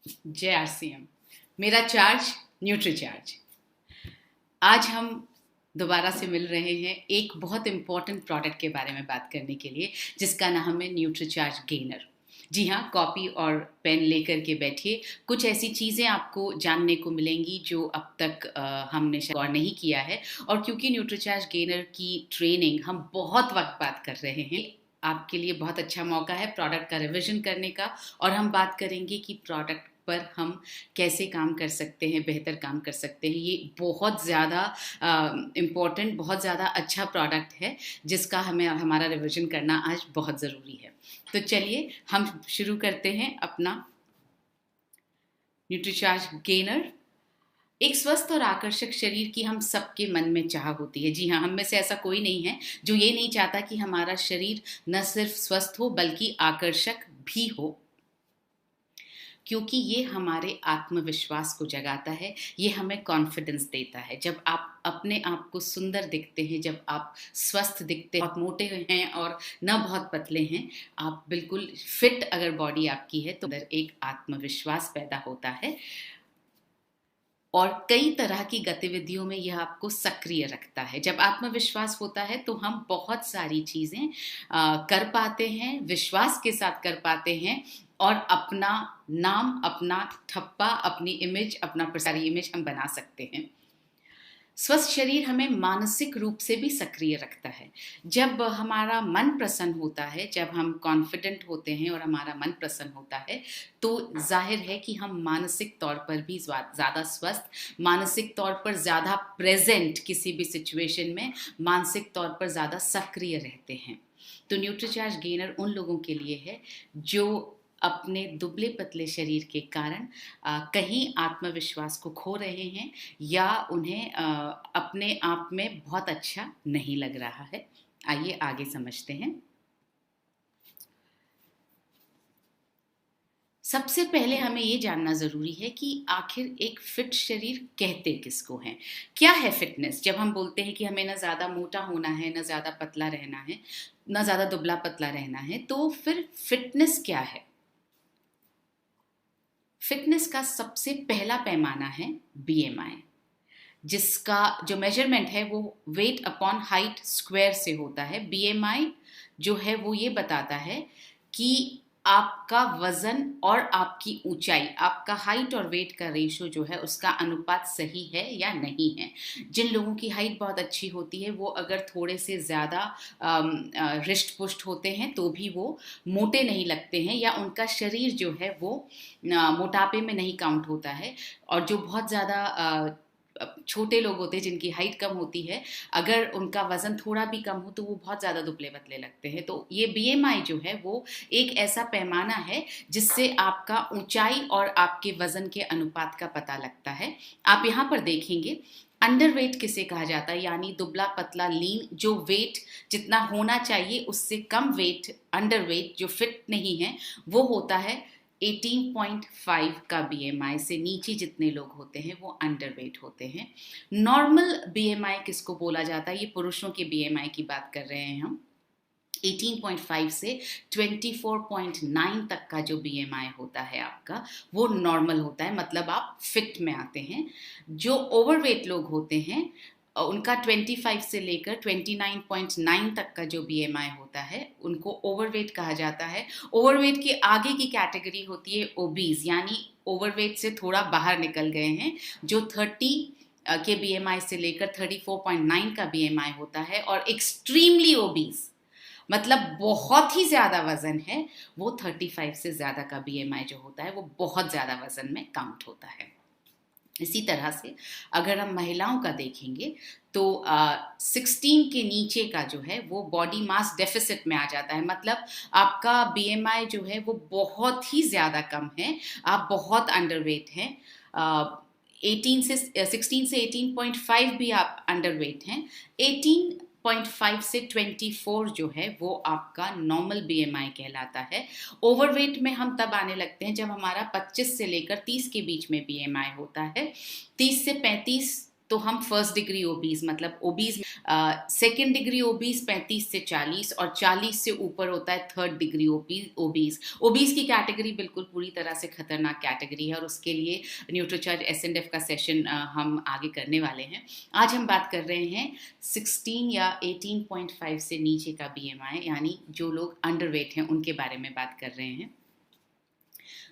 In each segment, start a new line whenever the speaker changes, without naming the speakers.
जय आरसीएम। मेरा charge nutri charge. आज हम दोबारा से मिल रहे हैं एक बहुत इम्पॉर्टेंट प्रोडक्ट के बारे में बात करने के लिए, जिसका नाम है न्यूट्री चार्ज गेनर। जी हाँ, कॉपी और पेन लेकर के बैठिए। कुछ ऐसी चीज़ें आपको जानने को मिलेंगी जो अब तक हमने गौर नहीं किया है। और क्योंकि न्यूट्री चार्ज गेनर की ट्रेनिंग हम बहुत वक्त बाद कर रहे हैं, आपके लिए बहुत अच्छा मौका है प्रोडक्ट का रिवीजन करने का। और हम बात करेंगे कि प्रोडक्ट पर हम कैसे काम कर सकते हैं, बेहतर काम कर सकते हैं। ये बहुत ज़्यादा इम्पोर्टेंट, बहुत ज़्यादा अच्छा प्रोडक्ट है जिसका हमें हमारा रिवीजन करना आज बहुत ज़रूरी है। तो चलिए हम शुरू करते हैं अपना न्यूट्रीचार्ज गेनर। एक स्वस्थ और आकर्षक शरीर की हम सबके मन में चाह होती है। जी हाँ, हम में से ऐसा कोई नहीं है जो ये नहीं चाहता कि हमारा शरीर न सिर्फ स्वस्थ हो बल्कि आकर्षक भी हो, क्योंकि ये हमारे आत्मविश्वास को जगाता है, ये हमें कॉन्फिडेंस देता है। जब आप अपने आप को सुंदर दिखते हैं, जब आप स्वस्थ दिखते हैं, बहुत मोटे हैं और न बहुत पतले हैं, आप बिल्कुल फिट अगर बॉडी आपकी है तो अंदर एक आत्मविश्वास पैदा होता है और कई तरह की गतिविधियों में यह आपको सक्रिय रखता है। जब आत्मविश्वास होता है तो हम बहुत सारी चीज़ें कर पाते हैं, विश्वास के साथ कर पाते हैं और अपना नाम, अपना ठप्पा, अपनी इमेज, अपना प्रसारी इमेज हम बना सकते हैं। स्वस्थ शरीर हमें मानसिक रूप से भी सक्रिय रखता है। जब हमारा मन प्रसन्न होता है, जब हम कॉन्फिडेंट होते हैं और हमारा मन प्रसन्न होता है, तो जाहिर है कि हम मानसिक तौर पर भी ज़्यादा स्वस्थ, मानसिक तौर पर ज़्यादा प्रेजेंट, किसी भी सिचुएशन में मानसिक तौर पर ज़्यादा सक्रिय रहते हैं। तो न्यूट्रीचार्ज गेनर उन लोगों के लिए है जो अपने दुबले पतले शरीर के कारण कहीं आत्मविश्वास को खो रहे हैं या उन्हें अपने आप में बहुत अच्छा नहीं लग रहा है। आइए आगे समझते हैं। सबसे पहले हमें ये जानना ज़रूरी है कि आखिर एक फिट शरीर कहते किसको हैं। क्या है फिटनेस? जब हम बोलते हैं कि हमें ना ज़्यादा मोटा होना है, ना ज़्यादा पतला रहना है, ना ज़्यादा दुबला पतला रहना है, तो फिर फिटनेस क्या है? फिटनेस का सबसे पहला पैमाना है बीएमआई, जिसका जो मेजरमेंट है वो वेट अपॉन हाइट स्क्वायर से होता है। बीएमआई जो है वो ये बताता है कि आपका वजन और आपकी ऊंचाई, आपका हाइट और वेट का रेशो जो है उसका अनुपात सही है या नहीं है। जिन लोगों की हाइट बहुत अच्छी होती है वो अगर थोड़े से ज़्यादा रिस्ट पुष्ट होते हैं तो भी वो मोटे नहीं लगते हैं, या उनका शरीर जो है वो मोटापे में नहीं काउंट होता है। और जो बहुत ज़्यादा छोटे लोग होते हैं जिनकी हाइट कम होती है, अगर उनका वजन थोड़ा भी कम हो तो वो बहुत ज़्यादा दुबले पतले लगते हैं। तो ये बीएमआई जो है वो एक ऐसा पैमाना है जिससे आपका ऊंचाई और आपके वजन के अनुपात का पता लगता है। आप यहाँ पर देखेंगे अंडर वेट किसे कहा जाता है, यानी दुबला पतला लीन, जो वेट जितना होना चाहिए उससे कम वेट, अंडर वेट जो फिट नहीं है, वो होता है 18.5 का बीएमआई से नीचे जितने लोग होते हैं वो अंडरवेट होते हैं। नॉर्मल बीएमआई किसको बोला जाता है? ये पुरुषों के बीएमआई की बात कर रहे हैं हम। 18.5 से 24.9 तक का जो बीएमआई होता है आपका, वो नॉर्मल होता है, मतलब आप फिट में आते हैं। जो ओवरवेट लोग होते हैं उनका 25 से लेकर 29.9 तक का जो बीएमआई होता है उनको ओवरवेट कहा जाता है। ओवरवेट के आगे की कैटेगरी होती है ओबीज, यानी ओवरवेट से थोड़ा बाहर निकल गए हैं, जो 30 के बीएमआई से लेकर 34.9 का बीएमआई होता है। और एक्सट्रीमली ओबीज मतलब बहुत ही ज़्यादा वजन है, वो 35 से ज़्यादा का बीएमआई जो होता है वो बहुत ज़्यादा वजन में काउंट होता है। इसी तरह से अगर हम महिलाओं का देखेंगे तो 16 के नीचे का जो है वो बॉडी मास डेफिसिट में आ जाता है, मतलब आपका बीएमआई जो है वो बहुत ही ज़्यादा कम है, आप बहुत अंडरवेट हैं। 18 से 16 से 18.5 भी आप अंडरवेट हैं। 18.5 से 24 जो है वो आपका नॉर्मल बीएमआई कहलाता है। ओवरवेट में हम तब आने लगते हैं जब हमारा 25 से लेकर 30 के बीच में बीएमआई होता है। 30 से 35 तो हम फर्स्ट डिग्री ओबीज मतलब ओबीज, सेकेंड डिग्री ओबीज 35 से 40 और 40 से ऊपर होता है थर्ड डिग्री ओबीज। ओबीज की कैटेगरी बिल्कुल पूरी तरह से खतरनाक कैटेगरी है और उसके लिए न्यूट्रीचार्ज एसएनएफ का सेशन हम आगे करने वाले हैं। आज हम बात कर रहे हैं 16 या 18.5 से नीचे का बीएमआई, यानी जो लोग अंडरवेट हैं उनके बारे में बात कर रहे हैं।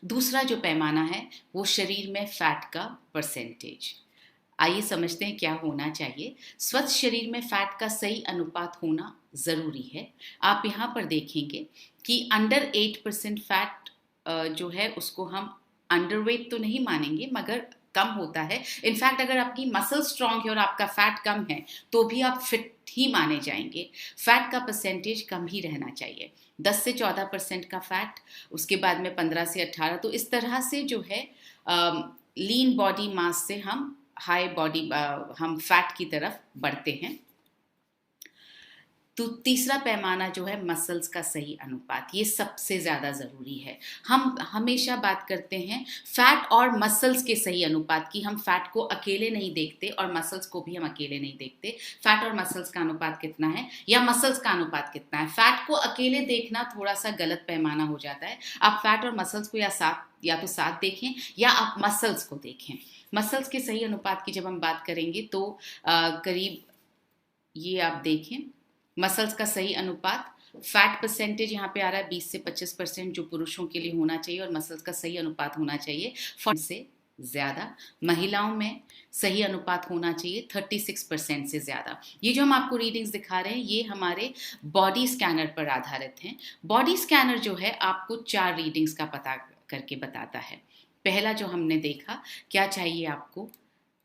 दूसरा जो पैमाना है वो शरीर में फैट का परसेंटेज। आइए समझते हैं क्या होना चाहिए। स्वस्थ शरीर में फैट का सही अनुपात होना ज़रूरी है। आप यहाँ पर देखेंगे कि अंडर 8% फैट जो है उसको हम अंडरवेट तो नहीं मानेंगे मगर कम होता है। इनफैक्ट अगर आपकी मसल स्ट्रांग है और आपका फैट कम है तो भी आप फिट ही माने जाएंगे। फैट का परसेंटेज कम ही रहना चाहिए, 10 से 14% का फैट, उसके बाद में 15 से 18। तो इस तरह से जो है लीन बॉडी मास से हम हाई बॉडी हम फैट की तरफ बढ़ते हैं। तो तीसरा पैमाना जो है मसल्स का सही अनुपात, ये सबसे ज़्यादा ज़रूरी है। हम हमेशा बात करते हैं फैट और मसल्स के सही अनुपात की। हम फैट को अकेले नहीं देखते और मसल्स को भी हम अकेले नहीं देखते। फैट और मसल्स का अनुपात कितना है या मसल्स का अनुपात कितना है, फैट को अकेले देखना थोड़ा सा गलत पैमाना हो जाता है। आप फैट और मसल्स को या तो साथ देखें या आप मसल्स को देखें। मसल्स के सही अनुपात की जब हम बात करेंगे तो करीब ये आप देखें, मसल्स का सही अनुपात, फैट परसेंटेज यहाँ पे आ रहा है 20 से 25% जो पुरुषों के लिए होना चाहिए और मसल्स का सही अनुपात होना चाहिए 40 से ज़्यादा। महिलाओं में सही अनुपात होना चाहिए 36% से ज़्यादा। ये जो हम आपको रीडिंग्स दिखा रहे हैं ये हमारे बॉडी स्कैनर पर आधारित हैं। बॉडी स्कैनर जो है आपको 4 रीडिंग्स का पता करके बताता है। पहला जो हमने देखा, क्या चाहिए आपको,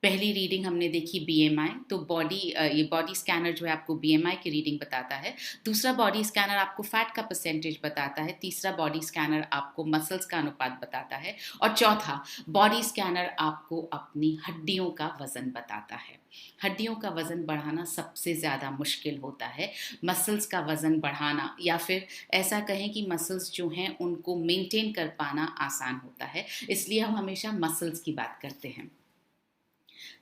पहली रीडिंग हमने देखी बीएमआई, तो ये बॉडी स्कैनर जो है आपको बीएमआई की रीडिंग बताता है। दूसरा बॉडी स्कैनर आपको फैट का परसेंटेज बताता है। तीसरा बॉडी स्कैनर आपको मसल्स का अनुपात बताता है और चौथा बॉडी स्कैनर आपको अपनी हड्डियों का वजन बताता है। हड्डियों का वजन बढ़ाना सबसे ज़्यादा मुश्किल होता है। मसल्स का वजन बढ़ाना या फिर ऐसा कहें कि मसल्स जो हैं उनको मेंटेन कर पाना आसान होता है, इसलिए हम हमेशा मसल्स की बात करते हैं।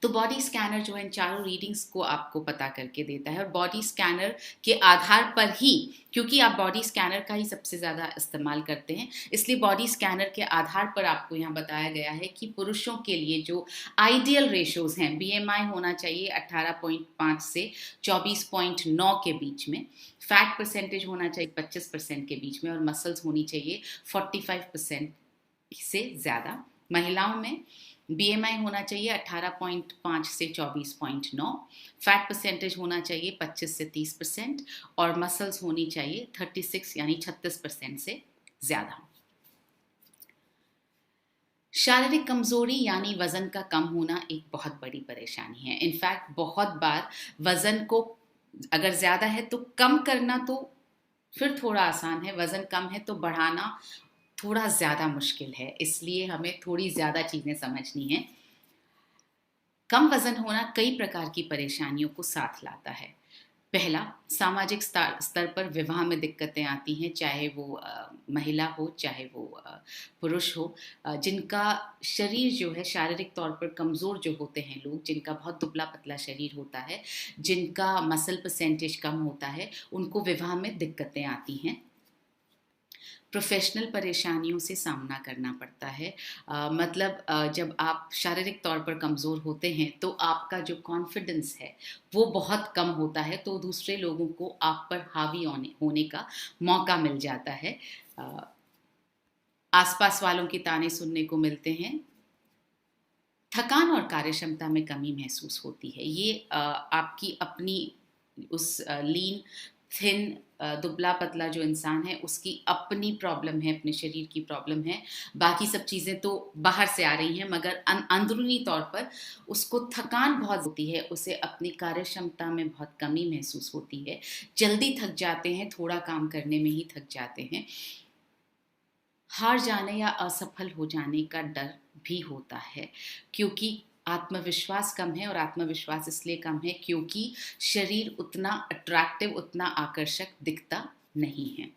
तो बॉडी स्कैनर जो है इन चारों रीडिंग्स को आपको पता करके देता है और बॉडी स्कैनर के आधार पर ही, क्योंकि आप बॉडी स्कैनर का ही सबसे ज़्यादा इस्तेमाल करते हैं, इसलिए बॉडी स्कैनर के आधार पर आपको यहाँ बताया गया है कि पुरुषों के लिए जो आइडियल रेशोज हैं, बीएमआई होना चाहिए 18.5 से 24.9 के बीच में, फैट परसेंटेज होना चाहिए 25% के बीच में और मसल्स होनी चाहिए 45% से ज़्यादा। महिलाओं में बीएमआई होना चाहिए 18.5 से 24.9, फैट परसेंटेज होना चाहिए 25 से 30% और मसल्स होनी चाहिए 36 यानी 36% से ज़्यादा। शारीरिक कमजोरी यानी वजन का कम होना एक बहुत बड़ी परेशानी है। इनफैक्ट बहुत बार वजन को अगर ज़्यादा है तो कम करना तो फिर थोड़ा आसान है, वजन कम है तो बढ़ाना थोड़ा ज़्यादा मुश्किल है, इसलिए हमें थोड़ी ज़्यादा चीज़ें समझनी हैं। कम वज़न होना कई प्रकार की परेशानियों को साथ लाता है। पहला, सामाजिक स्तर पर विवाह में दिक्कतें आती हैं, चाहे वो महिला हो चाहे वो पुरुष हो। जिनका शरीर जो है शारीरिक तौर पर कमज़ोर जो होते हैं लोग, जिनका बहुत दुबला पतला शरीर होता है, जिनका मसल परसेंटेज कम होता है, उनको विवाह में दिक्कतें आती हैं। प्रोफेशनल परेशानियों से सामना करना पड़ता है। जब आप शारीरिक तौर पर कमज़ोर होते हैं तो आपका जो कॉन्फिडेंस है वो बहुत कम होता है, तो दूसरे लोगों को आप पर हावी होने का मौका मिल जाता है। आसपास वालों के ताने सुनने को मिलते हैं। थकान और कार्यक्षमता में कमी महसूस होती है। ये आपकी अपनी उस लीन थिन दुबला पतला जो इंसान है उसकी अपनी प्रॉब्लम है, अपने शरीर की प्रॉब्लम है। बाकी सब चीज़ें तो बाहर से आ रही हैं मगर अंदरूनी तौर पर उसको थकान बहुत होती है, उसे अपनी कार्यक्षमता में बहुत कमी महसूस होती है। जल्दी थक जाते हैं, थोड़ा काम करने में ही थक जाते हैं। हार जाने या असफल हो जाने का डर भी होता है क्योंकि आत्मविश्वास कम है, और आत्मविश्वास इसलिए कम है क्योंकि शरीर उतना अट्रैक्टिव, उतना आकर्षक दिखता नहीं है।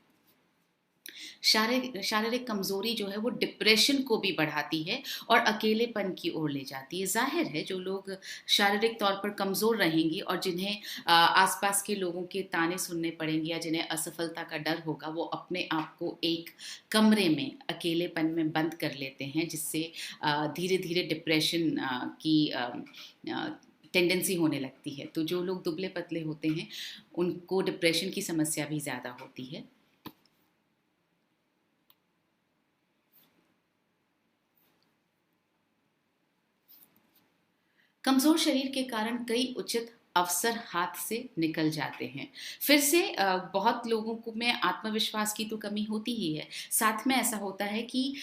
शारीरिक कमजोरी जो है वो डिप्रेशन को भी बढ़ाती है और अकेलेपन की ओर ले जाती है। जाहिर है जो लोग शारीरिक तौर पर कमज़ोर रहेंगे और जिन्हें आसपास के लोगों के ताने सुनने पड़ेंगे या जिन्हें असफलता का डर होगा, वो अपने आप को एक कमरे में अकेलेपन में बंद कर लेते हैं, जिससे धीरे धीरे डिप्रेशन की टेंडेंसी होने लगती है। तो जो लोग दुबले पतले होते हैं उनको डिप्रेशन की समस्या भी ज़्यादा होती है। कमजोर शरीर के कारण कई उचित अवसर हाथ से निकल जाते हैं। फिर से बहुत लोगों को में आत्मविश्वास की तो कमी होती ही है, साथ में ऐसा होता है कि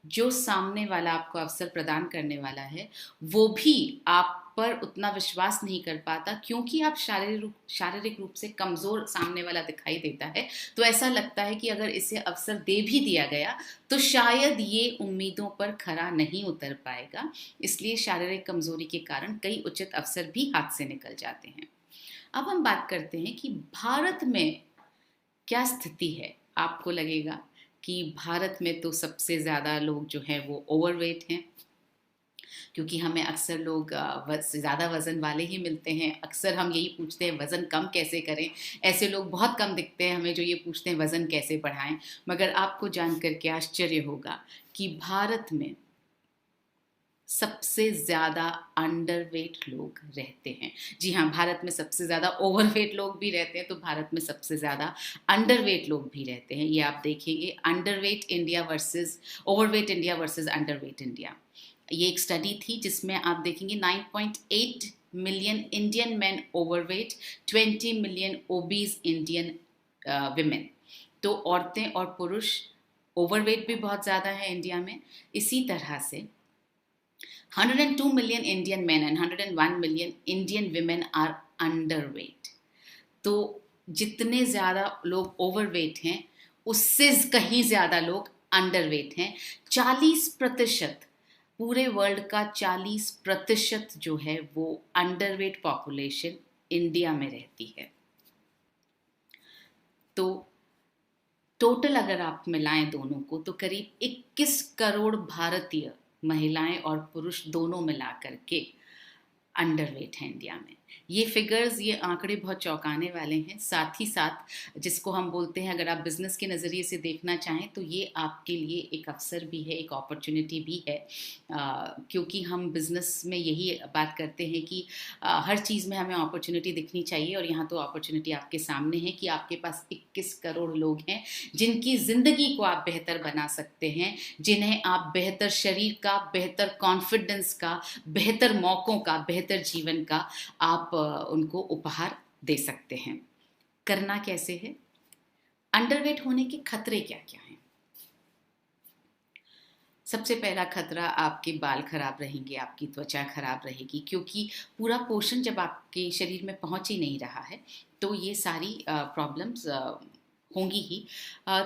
जो सामने वाला आपको अवसर प्रदान करने वाला है वो भी आप पर उतना विश्वास नहीं कर पाता, क्योंकि आप शारीरिक रूप से कमजोर सामने वाला दिखाई देता है। तो ऐसा लगता है कि अगर इसे अवसर दे भी दिया गया तो शायद ये उम्मीदों पर खरा नहीं उतर पाएगा। इसलिए शारीरिक कमजोरी के कारण कई उचित अवसर भी हाथ से निकल जाते हैं। अब हम बात करते हैं कि भारत में क्या स्थिति है। आपको लगेगा कि भारत में तो सबसे ज़्यादा लोग जो हैं वो ओवरवेट हैं, क्योंकि हमें अक्सर लोग ज़्यादा वज़न वाले ही मिलते हैं। अक्सर हम यही पूछते हैं वज़न कम कैसे करें। ऐसे लोग बहुत कम दिखते हैं हमें जो ये पूछते हैं वज़न कैसे बढ़ाएं। मगर आपको जानकर के आश्चर्य होगा कि भारत में सबसे ज़्यादा अंडरवेट लोग रहते हैं। जी हाँ, भारत में सबसे ज़्यादा ओवरवेट लोग भी रहते हैं, तो भारत में सबसे ज़्यादा अंडरवेट लोग भी रहते हैं। ये आप देखेंगे, underweight India versus overweight India versus underweight India. ये एक स्टडी थी जिसमें आप देखेंगे 9.8 million Indian man overweight, 20 million obese Indian women. तो औरतें और पुरुष ओवरवेट भी बहुत ज़्यादा है इंडिया में। इसी तरह से 102 million Indian men and 101 million Indian women are underweight। तो जितने ज़्यादा लोग ओवरवेट हैं उससे कहीं ज़्यादा लोग अंडरवेट हैं। 40%, पूरे वर्ल्ड का 40% जो है वो अंडरवेट पॉपुलेशन इंडिया में रहती है। तो टोटल अगर आप मिलाएं दोनों को तो करीब 21 करोड़ भारतीय महिलाएं और पुरुष दोनों मिलाकर के अंडरवेट है इंडिया में। ये फिगर्स, ये आंकड़े बहुत चौंकाने वाले हैं। साथ ही साथ जिसको हम बोलते हैं, अगर आप बिजनेस के नज़रिए से देखना चाहें तो ये आपके लिए एक अवसर भी है, एक अपॉर्चुनिटी भी है, क्योंकि हम बिजनेस में यही बात करते हैं कि हर चीज़ में हमें अपॉर्चुनिटी दिखनी चाहिए। और यहाँ तो अपॉर्चुनिटी आपके सामने है कि आपके पास 21 करोड़ लोग हैं जिनकी ज़िंदगी को आप बेहतर बना सकते हैं, जिन्हें आप बेहतर शरीर का, बेहतर कॉन्फिडेंस का, बेहतर मौक़ों का, बेहतर जीवन का आप उनको उपहार दे सकते हैं। करना कैसे है? अंडरवेट होने के खतरे क्या क्या हैं? सबसे पहला खतरा, आपके बाल खराब रहेंगे, आपकी त्वचा खराब रहेगी, क्योंकि पूरा पोषण जब आपके शरीर में पहुंच ही नहीं रहा है तो ये सारी प्रॉब्लम्स होंगी ही।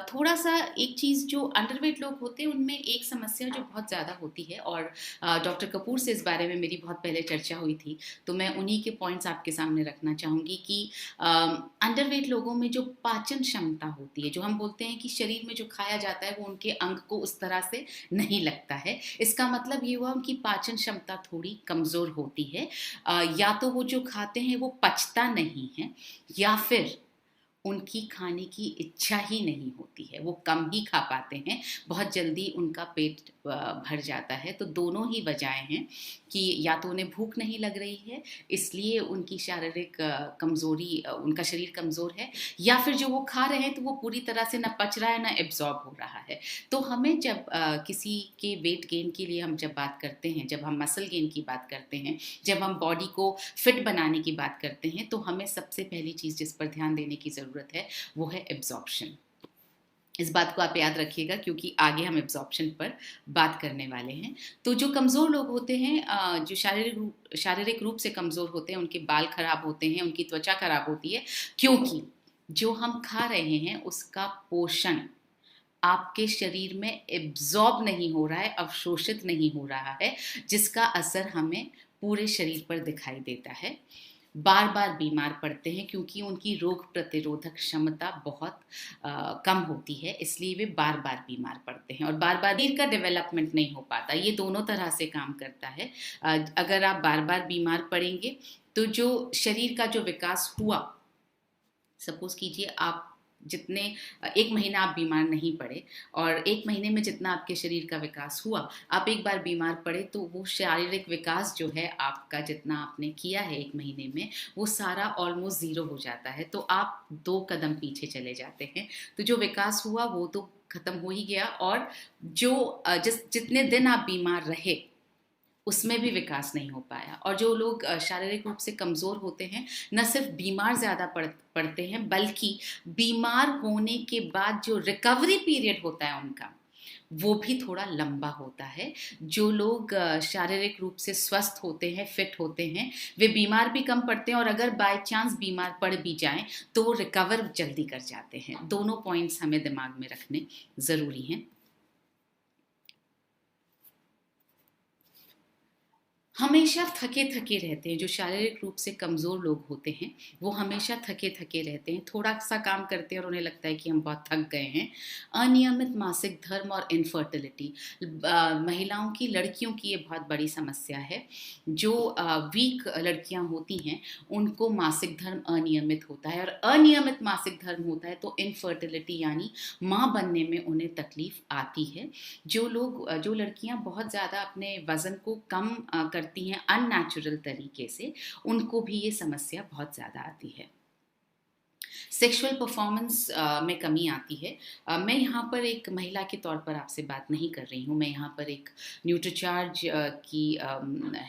थोड़ा सा एक चीज़, जो अंडरवेट लोग होते हैं उनमें एक समस्या जो बहुत ज़्यादा होती है, और डॉक्टर कपूर से इस बारे में मेरी बहुत पहले चर्चा हुई थी, तो मैं उन्हीं के पॉइंट्स आपके सामने रखना चाहूँगी कि अंडरवेट लोगों में जो पाचन क्षमता होती है, जो हम बोलते हैं कि शरीर में जो खाया जाता है वो उनके अंग को उस तरह से नहीं लगता है। इसका मतलब ये हुआ उनकी पाचन क्षमता थोड़ी कमज़ोर होती है। या तो वो जो खाते हैं वो पचता नहीं है, या फिर उनकी खाने की इच्छा ही नहीं होती है, वो कम ही खा पाते हैं, बहुत जल्दी उनका पेट भर जाता है। तो दोनों ही वजहें हैं कि या तो उन्हें भूख नहीं लग रही है इसलिए उनकी शारीरिक कमज़ोरी, उनका शरीर कमज़ोर है, या फिर जो वो खा रहे हैं तो वो पूरी तरह से ना पच रहा है ना एब्जॉर्ब हो रहा है। तो हमें जब किसी के वेट गेन के लिए हम जब बात करते हैं, जब हम मसल गेन की बात करते हैं, जब हम बॉडी को फिट बनाने की बात करते हैं, तो हमें सबसे पहली चीज़ जिस पर ध्यान देने की ज़रूरत है वो है एब्जॉर्प्शन। इस बात को आप याद रखिएगा क्योंकि आगे हम एब्जॉर्प्शन पर बात करने वाले हैं। तो जो कमज़ोर लोग होते हैं, जो शारीरिक रूप से कमज़ोर होते हैं, उनके बाल खराब होते हैं, उनकी त्वचा खराब होती है, क्योंकि जो हम खा रहे हैं उसका पोषण आपके शरीर में एब्जॉर्ब नहीं हो रहा है, अवशोषित नहीं हो रहा है, जिसका असर हमें पूरे शरीर पर दिखाई देता है। बार बार बीमार पड़ते हैं क्योंकि उनकी रोग प्रतिरोधक क्षमता बहुत कम होती है, इसलिए वे बार बार बीमार पड़ते हैं और बार बार शरीर का डेवलपमेंट नहीं हो पाता। ये दोनों तरह से काम करता है। अगर आप बार बार बीमार पड़ेंगे तो जो शरीर का जो विकास हुआ, सपोज कीजिए आप जितने 1 महीना आप बीमार नहीं पड़े और 1 महीने में जितना आपके शरीर का विकास हुआ, आप एक बार बीमार पड़े तो वो शारीरिक विकास जो है आपका, जितना आपने किया है 1 महीने में, वो सारा ऑलमोस्ट ज़ीरो हो जाता है। तो आप 2 कदम पीछे चले जाते हैं। तो जो विकास हुआ वो तो खत्म हो ही गया, और जो जितने दिन आप बीमार रहे उसमें भी विकास नहीं हो पाया। और जो लोग शारीरिक रूप से कमज़ोर होते हैं, न सिर्फ बीमार ज़्यादा पड़ते हैं, बल्कि बीमार होने के बाद जो रिकवरी पीरियड होता है उनका, वो भी थोड़ा लंबा होता है। जो लोग शारीरिक रूप से स्वस्थ होते हैं, फिट होते हैं, वे बीमार भी कम पड़ते हैं, और अगर बाय चांस बीमार पड़ भी जाएं तो वो रिकवर जल्दी कर जाते हैं। दोनों पॉइंट्स हमें दिमाग में रखने ज़रूरी हैं। हमेशा थके थके रहते हैं। जो शारीरिक रूप से कमज़ोर लोग होते हैं वो हमेशा थके थके रहते हैं। थोड़ा सा काम करते हैं और उन्हें लगता है कि हम बहुत थक गए हैं। अनियमित मासिक धर्म और इनफर्टिलिटी, महिलाओं की, लड़कियों की ये बहुत बड़ी समस्या है। जो वीक लड़कियां होती हैं उनको मासिक धर्म अनियमित होता है, और अनियमित मासिक धर्म होता है तो इनफर्टिलिटी यानी माँ बनने में उन्हें तकलीफ आती है। जो लड़कियां बहुत ज़्यादा अपने वज़न को कम करती हैं अननेचुरल तरीके से, उनको भी ये समस्या बहुत ज़्यादा आती है। सेक्सुअल परफॉर्मेंस में कमी आती है। मैं यहाँ पर एक महिला के तौर पर आपसे बात नहीं कर रही हूँ, मैं यहाँ पर एक न्यूट्रीचार्ज की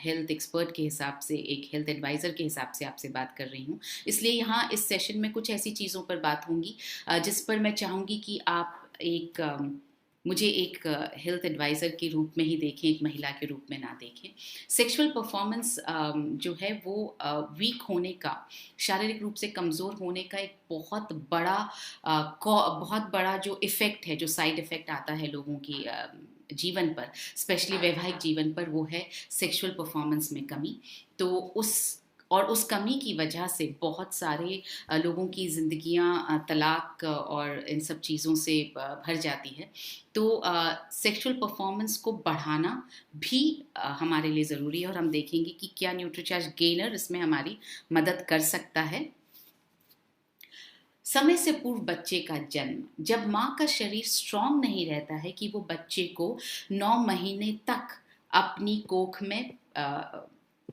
हेल्थ एक्सपर्ट के हिसाब से, एक हेल्थ एडवाइज़र के हिसाब से आपसे बात कर रही हूँ। इसलिए यहाँ इस सेशन में कुछ ऐसी चीज़ों पर बात होंगी जिस पर मैं चाहूँगी कि आप मुझे एक हेल्थ एडवाइज़र के रूप में ही देखें, एक महिला के रूप में ना देखें। सेक्सुअल परफॉर्मेंस जो है वो वीक होने का, शारीरिक रूप से कमज़ोर होने का एक बहुत बड़ा जो इफ़ेक्ट है, जो साइड इफ़ेक्ट आता है लोगों की जीवन पर, स्पेशली वैवाहिक जीवन पर, वो है सेक्सुअल परफॉर्मेंस में कमी। तो उस कमी की वजह से बहुत सारे लोगों की ज़िंदगियां तलाक और इन सब चीज़ों से भर जाती है। तो सेक्सुअल परफॉर्मेंस को बढ़ाना भी हमारे लिए ज़रूरी है, और हम देखेंगे कि क्या न्यूट्रीचार्ज गेनर इसमें हमारी मदद कर सकता है। समय से पूर्व बच्चे का जन्म, जब माँ का शरीर स्ट्रांग नहीं रहता है कि वो बच्चे को 9 महीने तक अपनी कोख में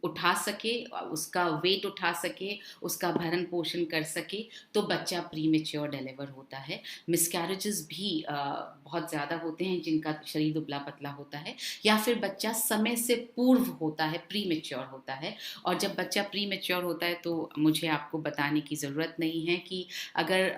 उठा सके, उसका वेट उठा सके, उसका भरण पोषण कर सके, तो बच्चा प्रीमेच्योर डिलीवर होता है। मिसकैरेजेस भी बहुत ज़्यादा होते हैं जिनका शरीर दुबला पतला होता है, या फिर बच्चा समय से पूर्व होता है, प्रीमेच्योर होता है। और जब बच्चा प्रीमेच्योर होता है तो मुझे आपको बताने की ज़रूरत नहीं है कि अगर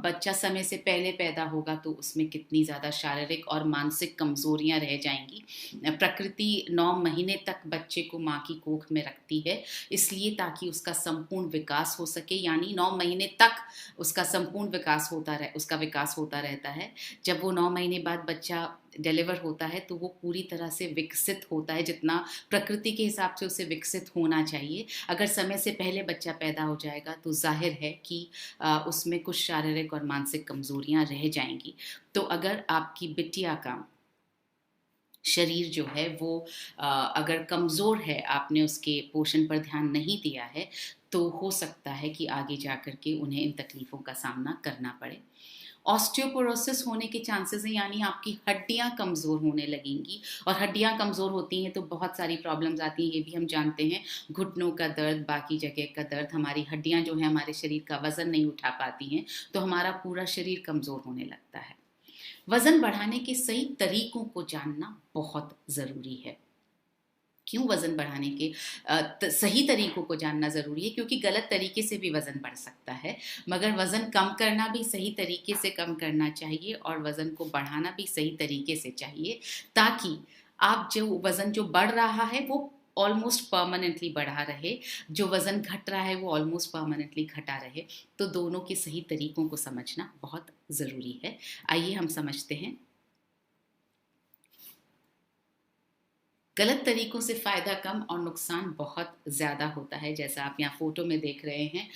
बच्चा समय से पहले पैदा होगा तो उसमें कितनी ज़्यादा शारीरिक और मानसिक कमज़ोरियाँ रह जाएंगी। प्रकृति 9 महीने तक बच्चे को माँ की कोख में रखती है, इसलिए ताकि उसका संपूर्ण विकास हो सके, यानी 9 महीने तक उसका संपूर्ण विकास होता रहता है। जब वो 9 महीने बाद बच्चा डिलीवर होता है तो वो पूरी तरह से विकसित होता है, जितना प्रकृति के हिसाब से उसे विकसित होना चाहिए। अगर समय से पहले बच्चा पैदा हो जाएगा तो जाहिर है कि उसमें कुछ शारीरिक और मानसिक कमजोरियां रह जाएंगी। तो अगर आपकी बिटिया का शरीर जो है वो अगर कमज़ोर है, आपने उसके पोषण पर ध्यान नहीं दिया है, तो हो सकता है कि आगे जा कर के उन्हें इन तकलीफ़ों का सामना करना पड़े। ऑस्टियोपोरोसिस होने के चांसेस हैं, यानी आपकी हड्डियां कमज़ोर होने लगेंगी, और हड्डियां कमज़ोर होती हैं तो बहुत सारी प्रॉब्लम्स आती हैं, ये भी हम जानते हैं। घुटनों का दर्द, बाकी जगह का दर्द, हमारी हड्डियां जो हैं हमारे शरीर का वज़न नहीं उठा पाती हैं, तो हमारा पूरा शरीर कमज़ोर होने लगता है। वज़न बढ़ाने के सही तरीकों को जानना बहुत ज़रूरी है। क्यों वज़न बढ़ाने के सही तरीकों को जानना ज़रूरी है? क्योंकि गलत तरीके से भी वज़न बढ़ सकता है, मगर वज़न कम करना भी सही तरीके से कम करना चाहिए, और वज़न को बढ़ाना भी सही तरीके से चाहिए, ताकि आप जो वज़न जो बढ़ रहा है वो ऑलमोस्ट परमानेंटली बढ़ा रहे, जो वज़न घट रहा है वो ऑलमोस्ट परमानेंटली घटा रहे। तो दोनों के सही तरीकों को समझना बहुत ज़रूरी है। आइए हम समझते हैं। गलत तरीकों से फ़ायदा कम और नुकसान बहुत ज़्यादा होता है। जैसा आप यहाँ फ़ोटो में देख रहे हैं,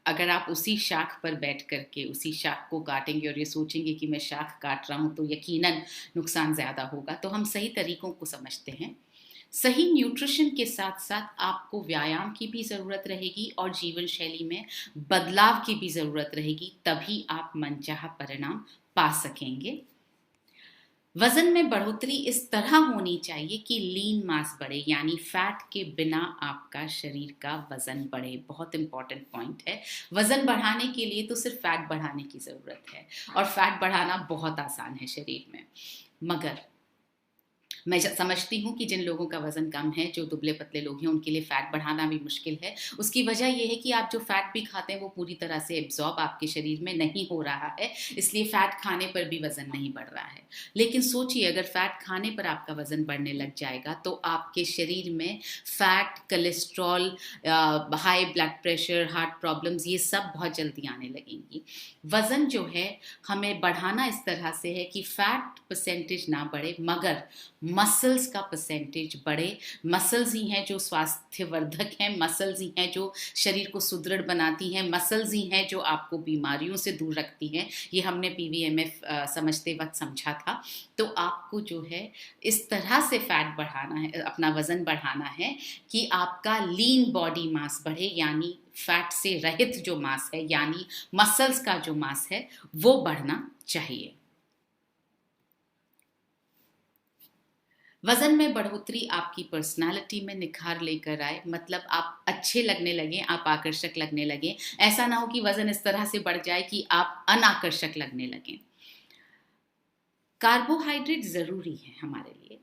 अगर आप उसी शाख पर बैठ कर के उसी शाख को काटेंगे और ये सोचेंगे कि मैं शाख काट रहा हूँ तो यकीनन नुकसान ज़्यादा होगा। तो हम सही तरीकों को समझते हैं। सही न्यूट्रिशन के साथ साथ आपको व्यायाम की भी ज़रूरत रहेगी और जीवन शैली में बदलाव की भी ज़रूरत रहेगी, तभी आप मनचाहा परिणाम पा सकेंगे। वजन में बढ़ोतरी इस तरह होनी चाहिए कि लीन मास बढ़े, यानी फैट के बिना आपका शरीर का वजन बढ़े। बहुत इंपॉर्टेंट पॉइंट है। वजन बढ़ाने के लिए तो सिर्फ फैट बढ़ाने की ज़रूरत है और फैट बढ़ाना बहुत आसान है शरीर में। मगर मैं समझती हूँ कि जिन लोगों का वज़न कम है, जो दुबले पतले लोग हैं, उनके लिए फ़ैट बढ़ाना भी मुश्किल है। उसकी वजह ये है कि आप जो फ़ैट भी खाते हैं वो पूरी तरह से एब्ज़ॉर्ब आपके शरीर में नहीं हो रहा है, इसलिए फ़ैट खाने पर भी वज़न नहीं बढ़ रहा है। लेकिन सोचिए, अगर फ़ैट खाने पर आपका वज़न बढ़ने लग जाएगा तो आपके शरीर में fat, cholesterol, high blood pressure, heart problems, ये सब बहुत जल्दी आने लगेंगी। वज़न जो है हमें बढ़ाना इस तरह से है कि फ़ैट परसेंटेज ना बढ़े मगर मसल्स का परसेंटेज बढ़े। मसल्स ही हैं जो स्वास्थ्यवर्धक हैं, मसल्स ही हैं जो शरीर को सुदृढ़ बनाती हैं, मसल्स ही हैं जो आपको बीमारियों से दूर रखती हैं। ये हमने पीवीएमएफ समझते वक्त समझा था। तो आपको जो है इस तरह से फैट बढ़ाना है, अपना वजन बढ़ाना है कि आपका लीन बॉडी मास बढ़े, यानी फैट से रहित जो मास है, यानी मसल्स का जो मास है वो बढ़ना चाहिए। वजन में बढ़ोतरी आपकी पर्सनालिटी में निखार लेकर आए, मतलब आप अच्छे लगने लगे, आप आकर्षक लगने लगे। ऐसा ना हो कि वजन इस तरह से बढ़ जाए कि आप अनाकर्षक लगने लगें। कार्बोहाइड्रेट ज़रूरी है हमारे लिए।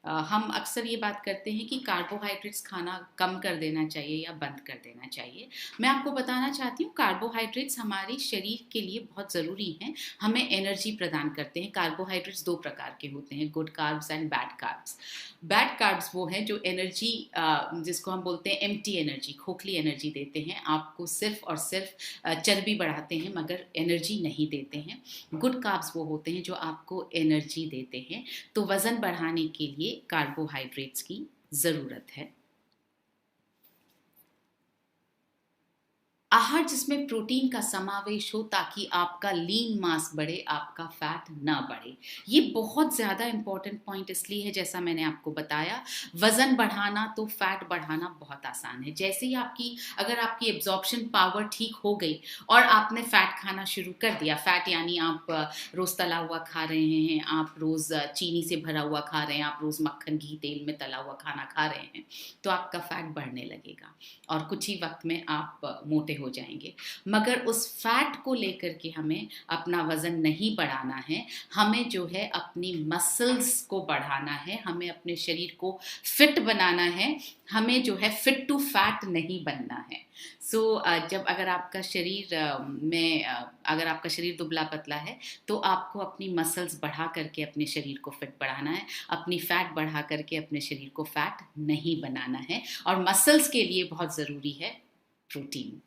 हम अक्सर ये बात करते हैं कि कार्बोहाइड्रेट्स खाना कम कर देना चाहिए या बंद कर देना चाहिए। मैं आपको बताना चाहती हूँ, कार्बोहाइड्रेट्स हमारे शरीर के लिए बहुत ज़रूरी हैं, हमें एनर्जी प्रदान करते हैं। कार्बोहाइड्रेट्स दो प्रकार के होते हैं, good carbs and bad carbs. Bad carbs वो हैं जो एनर्जी, जिसको हम बोलते हैं एम्प्टी एनर्जी, खोखली एनर्जी देते हैं, आपको सिर्फ और सिर्फ चर्बी बढ़ाते हैं मगर एनर्जी नहीं देते हैं। गुड कार्ब्स वो होते हैं जो आपको एनर्जी देते हैं। तो वज़न बढ़ाने के लिए कार्बोहाइड्रेट्स की ज़रूरत है। आहार जिसमें प्रोटीन का समावेश हो ताकि आपका लीन मास बढ़े, आपका फैट ना बढ़े। ये बहुत ज़्यादा इंपॉर्टेंट पॉइंट इसलिए है, जैसा मैंने आपको बताया, वज़न बढ़ाना तो फैट बढ़ाना बहुत आसान है। जैसे ही अगर आपकी एब्जॉर्प्शन पावर ठीक हो गई और आपने फैट खाना शुरू कर दिया, फैट यानी आप रोज़ तला हुआ खा रहे हैं, आप रोज़ चीनी से भरा हुआ खा रहे हैं, आप रोज़ मक्खन, घी, तेल में तला हुआ खाना खा रहे हैं, तो आपका फैट बढ़ने लगेगा और कुछ ही वक्त में आप मोटे हो जाएंगे। मगर उस फैट को लेकर के हमें अपना वजन नहीं बढ़ाना है, हमें जो है अपनी मसल्स को बढ़ाना है, हमें अपने शरीर को फिट बनाना है, हमें जो है फिट टू फैट नहीं बनना है। जब अगर आपका शरीर दुबला पतला है तो आपको अपनी मसल्स बढ़ा करके अपने शरीर को फिट बढ़ाना है, अपनी फैट बढ़ा करके अपने शरीर को फैट नहीं बनाना है। और मसल्स के लिए बहुत ज़रूरी है प्रोटीन।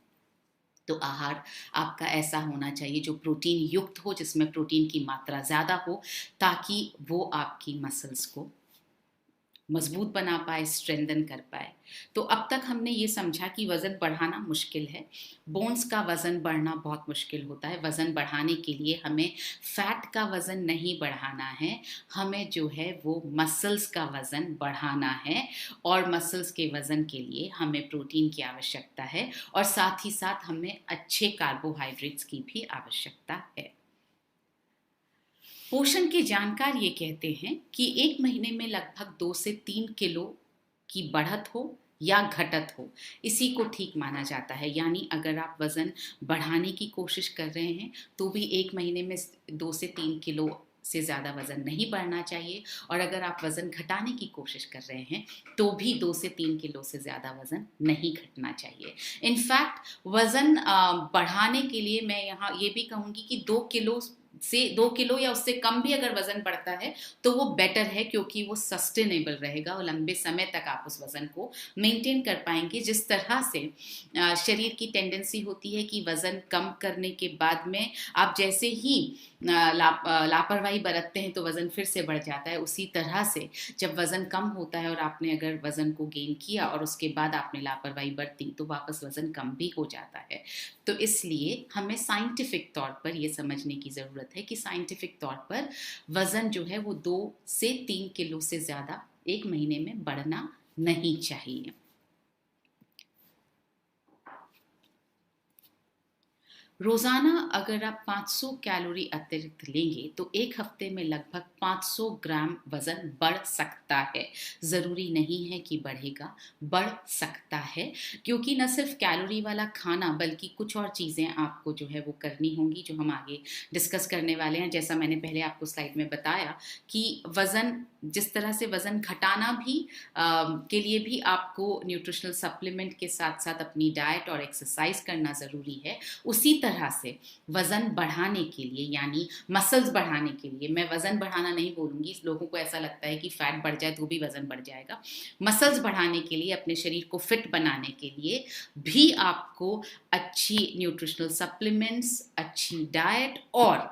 तो आहार आपका ऐसा होना चाहिए जो प्रोटीन युक्त हो, जिसमें प्रोटीन की मात्रा ज़्यादा हो, ताकि वो आपकी मसल्स को मजबूत बना पाए, स्ट्रेंथन कर पाए। तो अब तक हमने ये समझा कि वज़न बढ़ाना मुश्किल है, बोन्स का वज़न बढ़ना बहुत मुश्किल होता है। वज़न बढ़ाने के लिए हमें फैट का वज़न नहीं बढ़ाना है, हमें जो है वो मसल्स का वज़न बढ़ाना है। और मसल्स के वज़न के लिए हमें प्रोटीन की आवश्यकता है और साथ ही साथ हमें अच्छे कार्बोहाइड्रेट्स की भी आवश्यकता है। पोषण के जानकार ये कहते हैं कि 1 महीने में लगभग 2 से 3 किलो की बढ़त हो या घटत हो, इसी को ठीक माना जाता है। यानी अगर आप वज़न बढ़ाने की कोशिश कर रहे हैं तो भी 1 महीने में 2 से 3 किलो से ज़्यादा वज़न नहीं बढ़ना चाहिए, और अगर आप वज़न घटाने की कोशिश कर रहे हैं तो भी 2 से 3 किलो से ज़्यादा वज़न नहीं घटना चाहिए। इनफैक्ट वज़न बढ़ाने के लिए मैं यहाँ ये भी कहूँगी कि 2 किलो से 2 किलो या उससे कम भी अगर वजन बढ़ता है तो वो बेटर है, क्योंकि वो सस्टेनेबल रहेगा और लंबे समय तक आप उस वजन को मेंटेन कर पाएंगे। जिस तरह से शरीर की टेंडेंसी होती है कि वजन कम करने के बाद में आप जैसे ही लापरवाही बरतते हैं तो वजन फिर से बढ़ जाता है, उसी तरह से जब वजन कम होता है और आपने अगर वजन को गेन किया और उसके बाद आपने लापरवाही बरती तो वापस वजन कम भी हो जाता है। तो इसलिए हमें साइंटिफिक तौर पर यह समझने की ज़रूरत है कि साइंटिफिक तौर पर वज़न जो है वो 2 से 3 किलो से ज़्यादा एक महीने में बढ़ना नहीं चाहिए। रोज़ाना अगर आप 500 कैलोरी अतिरिक्त लेंगे तो एक हफ्ते में लगभग 500 ग्राम वज़न बढ़ सकता है। ज़रूरी नहीं है कि बढ़ेगा, बढ़ सकता है, क्योंकि न सिर्फ कैलोरी वाला खाना बल्कि कुछ और चीज़ें आपको जो है वो करनी होंगी, जो हम आगे डिस्कस करने वाले हैं। जैसा मैंने पहले आपको स्लाइड में बताया कि वज़न, जिस तरह से वज़न घटाना भी के लिए भी आपको न्यूट्रिशनल सप्लीमेंट के साथ साथ अपनी डाइट और एक्सरसाइज करना ज़रूरी है, उसी तरह से वज़न बढ़ाने के लिए, यानी मसल्स बढ़ाने के लिए, मैं वज़न बढ़ाना नहीं बोलूँगी, लोगों को ऐसा लगता है कि फैट बढ़ जाए तो भी वज़न बढ़ जाएगा। मसल्स बढ़ाने के लिए, अपने शरीर को फिट बनाने के लिए भी आपको अच्छी न्यूट्रिशनल सप्लीमेंट्स, अच्छी डाइट और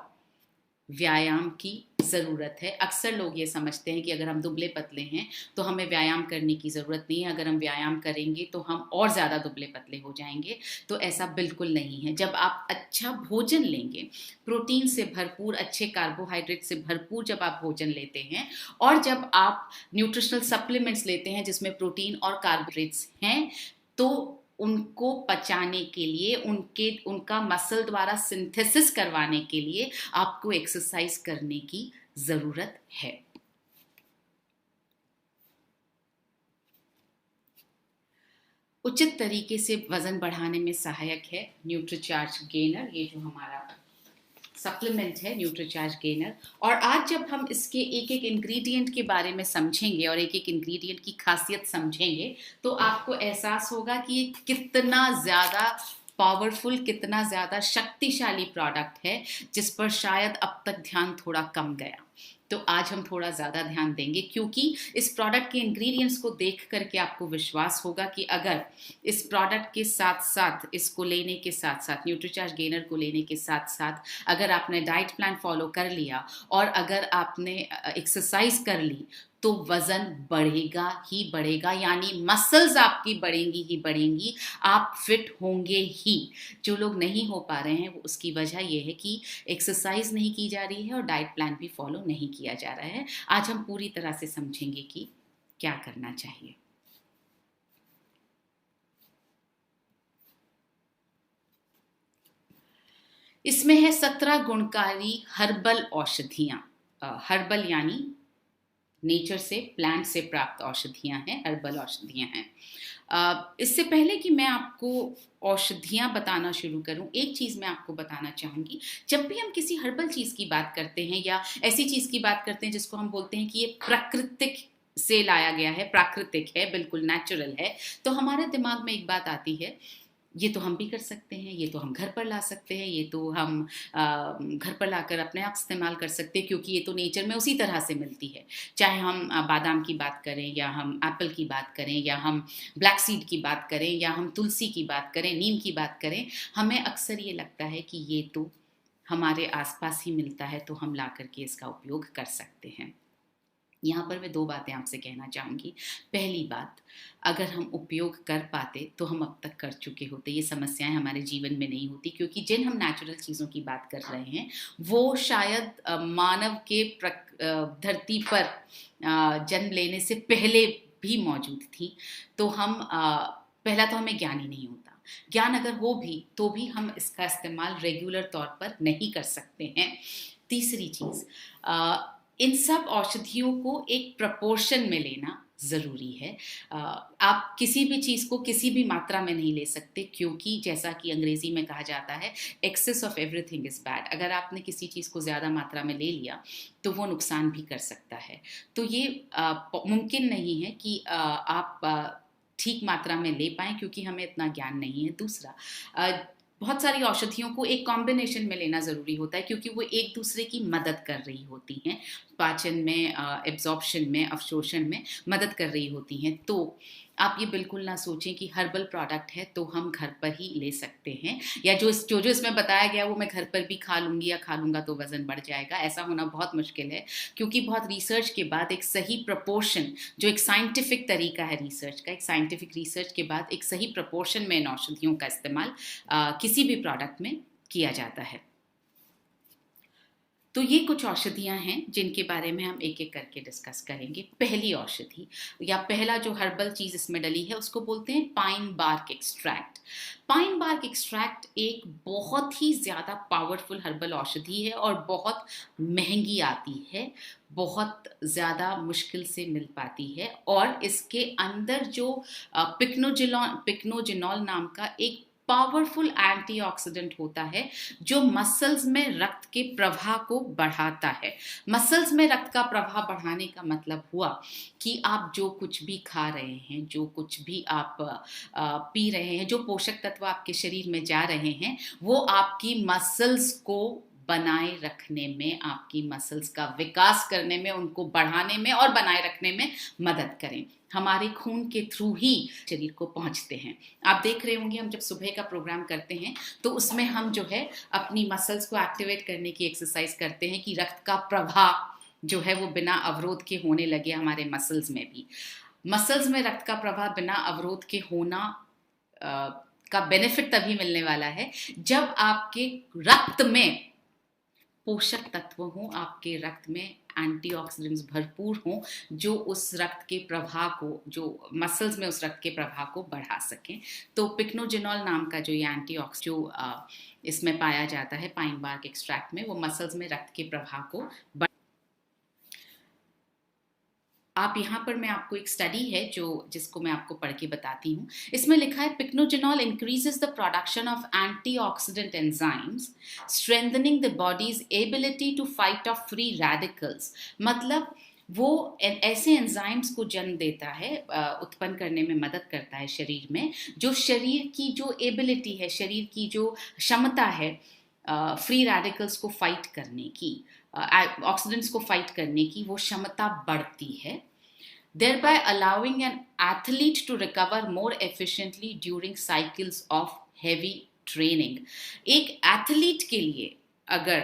व्यायाम की ज़रूरत है। अक्सर लोग ये समझते हैं कि अगर हम दुबले पतले हैं तो हमें व्यायाम करने की ज़रूरत नहीं है, अगर हम व्यायाम करेंगे तो हम और ज़्यादा दुबले पतले हो जाएंगे। तो ऐसा बिल्कुल नहीं है। जब आप अच्छा भोजन लेंगे, प्रोटीन से भरपूर, अच्छे कार्बोहाइड्रेट से भरपूर जब आप भोजन लेते हैं और जब आप न्यूट्रिशनल सप्लीमेंट्स लेते हैं जिसमें प्रोटीन और कार्बोहाइड्रेट्स हैं, तो उनको पचाने के लिए, उनका मसल द्वारा सिंथेसिस करवाने के लिए आपको एक्सरसाइज करने की ज़रूरत है। उचित तरीके से वज़न बढ़ाने में सहायक है न्यूट्रीचार्ज गेनर, ये जो हमारा सप्लीमेंट है न्यूट्रीचार्ज गेनर। और आज जब हम इसके एक एक इंग्रेडिएंट के बारे में समझेंगे और एक एक इंग्रेडिएंट की खासियत समझेंगे तो आपको एहसास होगा कि ये कितना ज़्यादा पावरफुल, कितना ज़्यादा शक्तिशाली प्रोडक्ट है, जिस पर शायद अब तक ध्यान थोड़ा कम गया। तो आज हम थोड़ा ज़्यादा ध्यान देंगे, क्योंकि इस प्रोडक्ट के इंग्रेडिएंट्स को देख करके आपको विश्वास होगा कि अगर इस प्रोडक्ट के साथ साथ, इसको लेने के साथ साथ, न्यूट्रीचार्ज गेनर को लेने के साथ साथ अगर आपने डाइट प्लान फॉलो कर लिया और अगर आपने एक्सरसाइज कर ली तो वज़न बढ़ेगा ही बढ़ेगा, यानी मसल्स आपकी बढ़ेंगी ही बढ़ेंगी, आप फिट होंगे ही। जो लोग नहीं हो पा रहे हैं वो उसकी वजह ये है कि एक्सरसाइज नहीं की जा रही है और डाइट प्लान भी फॉलो नहीं किया जा रहा है। आज हम पूरी तरह से समझेंगे कि क्या करना चाहिए। इसमें है 17 गुणकारी हर्बल औषधियाँ। हर्बल यानी नेचर से, प्लांट से प्राप्त औषधियाँ हैं, हर्बल औषधियाँ हैं। इससे पहले कि मैं आपको औषधियाँ बताना शुरू करूँ, एक चीज़ मैं आपको बताना चाहूँगी। जब भी हम किसी हर्बल चीज़ की बात करते हैं या ऐसी चीज़ की बात करते हैं जिसको हम बोलते हैं कि ये प्राकृतिक से लाया गया है, प्राकृतिक है, बिल्कुल नेचुरल है, तो हमारे दिमाग में एक बात आती है, ये तो हम भी कर सकते हैं, ये तो हम घर पर ला सकते हैं, ये तो हम घर पर लाकर अपने आप इस्तेमाल कर सकते हैं, क्योंकि ये तो नेचर में उसी तरह से मिलती है। चाहे हम बादाम की बात करें या हम एप्पल की बात करें या हम ब्लैक सीड की बात करें या हम तुलसी की बात करें, नीम की बात करें, हमें अक्सर ये लगता है कि ये तो हमारे आसपास ही मिलता है, तो हम ला करके इसका उपयोग कर सकते हैं। यहाँ पर मैं 2 बातें आपसे कहना चाहूँगी। पहली बात, अगर हम उपयोग कर पाते तो हम अब तक कर चुके होते। ये समस्याएं हमारे जीवन में नहीं होती, क्योंकि जिन हम नेचुरल चीज़ों की बात कर रहे हैं वो शायद मानव के धरती पर जन्म लेने से पहले भी मौजूद थी। तो हम पहला तो हमें ज्ञान ही नहीं होता। ज्ञान अगर हो भी तो भी हम इसका इस्तेमाल रेगुलर तौर पर नहीं कर सकते हैं। तीसरी चीज़, इन सब औषधियों को एक प्रपोर्शन में लेना ज़रूरी है। आप किसी भी चीज़ को किसी भी मात्रा में नहीं ले सकते, क्योंकि जैसा कि अंग्रेज़ी में कहा जाता है, excess of everything is bad. अगर आपने किसी चीज़ को ज़्यादा मात्रा में ले लिया तो वो नुकसान भी कर सकता है। तो ये मुमकिन नहीं है कि आप ठीक मात्रा में ले पाएँ, क्योंकि हमें इतना ज्ञान नहीं है। दूसरा, बहुत सारी औषधियों को एक कॉम्बिनेशन में लेना ज़रूरी होता है क्योंकि वो एक दूसरे की मदद कर रही होती हैं, पाचन में, एब्जॉर्प्शन में, अवशोषण में मदद कर रही होती हैं। तो आप ये बिल्कुल ना सोचें कि हर्बल प्रोडक्ट है तो हम घर पर ही ले सकते हैं, या जो इसमें बताया गया वो मैं घर पर भी खा लूँगी या खा लूँगा तो वज़न बढ़ जाएगा, ऐसा होना बहुत मुश्किल है। क्योंकि बहुत रिसर्च के बाद एक सही प्रपोर्शन, जो एक साइंटिफिक तरीका है रिसर्च का, एक साइंटिफिक रिसर्च के बाद एक सही प्रपोर्शन में इन औषधियों का इस्तेमाल किसी भी प्रोडक्ट में किया जाता है। तो ये कुछ औषधियाँ हैं जिनके बारे में हम एक एक करके डिस्कस करेंगे। पहली औषधि या पहला जो हर्बल चीज़ इसमें डली है उसको बोलते हैं pine bark extract. Pine bark extract एक बहुत ही ज़्यादा पावरफुल हर्बल औषधि है और बहुत महंगी आती है, बहुत ज़्यादा मुश्किल से मिल पाती है। और इसके अंदर जो पिक्नोजिनॉल नाम का एक पावरफुल एंटीऑक्सीडेंट होता है जो मसल्स में रक्त के प्रवाह को बढ़ाता है। मसल्स में रक्त का प्रवाह बढ़ाने का मतलब हुआ कि आप जो कुछ भी खा रहे हैं, जो कुछ भी आप पी रहे हैं, जो पोषक तत्व आपके शरीर में जा रहे हैं, वो आपकी मसल्स को बनाए रखने में, आपकी मसल्स का विकास करने में, उनको बढ़ाने में और बनाए रखने में मदद करें। हमारे खून के थ्रू ही शरीर को पहुंचते हैं। आप देख रहे होंगे हम जब सुबह का प्रोग्राम करते हैं तो उसमें हम जो है अपनी मसल्स को एक्टिवेट करने की एक्सरसाइज करते हैं कि रक्त का प्रवाह जो है वो बिना अवरोध के होने लगे हमारे मसल्स में भी। मसल्स में रक्त का प्रवाह बिना अवरोध के होना का बेनिफिट तभी मिलने वाला है जब आपके रक्त में पोषक तत्व हों, आपके रक्त में एंटीऑक्सीडेंट्स भरपूर हों जो उस रक्त के प्रवाह को, जो मसल्स में उस रक्त के प्रवाह को बढ़ा सकें। तो पिक्नोजिनॉल नाम का जो ये एंटीऑक्सीडेंट जो इसमें पाया जाता है पाइन बार्क एक्सट्रैक्ट में, वो मसल्स में रक्त के प्रवाह को आप यहाँ पर मैं आपको एक स्टडी है जिसको मैं आपको पढ़ के बताती हूँ। इसमें लिखा है pycnogenol increases the production of antioxidant enzymes strengthening the body's ability to fight off free radicals. मतलब वो ऐसे एंजाइम्स को जन्म देता है, उत्पन्न करने में मदद करता है शरीर में, जो शरीर की जो एबिलिटी है, शरीर की जो क्षमता है फ्री रेडिकल्स को फाइट करने की, ऑक्सीडेंट्स को फाइट करने की, वो क्षमता बढ़ती है, thereby allowing an athlete to recover more efficiently during cycles of heavy training। एक एथलीट के लिए अगर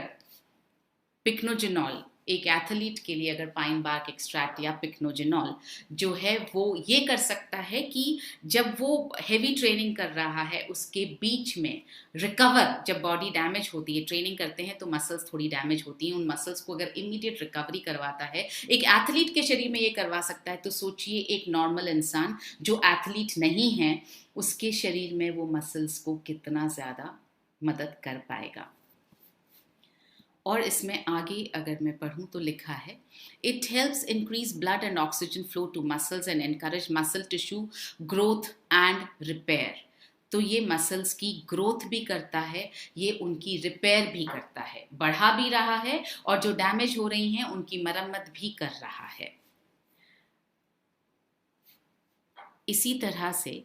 पिक्नोजिनॉल, एक एथलीट के लिए अगर पाइन बार्क एक्सट्रैक्ट या पिक्नोजिनॉल जो है वो ये कर सकता है कि जब वो हेवी ट्रेनिंग कर रहा है उसके बीच में रिकवर, जब बॉडी डैमेज होती है, ट्रेनिंग करते हैं तो मसल्स थोड़ी डैमेज होती हैं, उन मसल्स को अगर इमीडिएट रिकवरी करवाता है, एक एथलीट के शरीर में ये करवा सकता है, तो सोचिए एक नॉर्मल इंसान जो एथलीट नहीं है उसके शरीर में वो मसल्स को कितना ज़्यादा मदद कर पाएगा। और इसमें आगे अगर मैं पढ़ूं तो लिखा है it helps increase blood and oxygen flow to muscles and encourage muscle tissue growth and repair. तो ये मसल्स की ग्रोथ भी करता है, ये उनकी रिपेयर भी करता है, बढ़ा भी रहा है और जो डैमेज हो रही हैं उनकी मरम्मत भी कर रहा है। इसी तरह से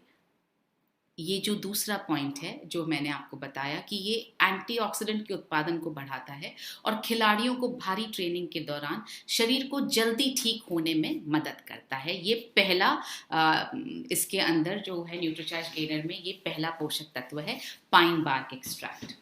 ये जो दूसरा पॉइंट है जो मैंने आपको बताया कि ये एंटीऑक्सीडेंट के उत्पादन को बढ़ाता है और खिलाड़ियों को भारी ट्रेनिंग के दौरान शरीर को जल्दी ठीक होने में मदद करता है। ये पहला इसके अंदर जो है न्यूट्रीचार्ज गेनर में ये पहला पोषक तत्व है पाइन बार्क एक्सट्रैक्ट।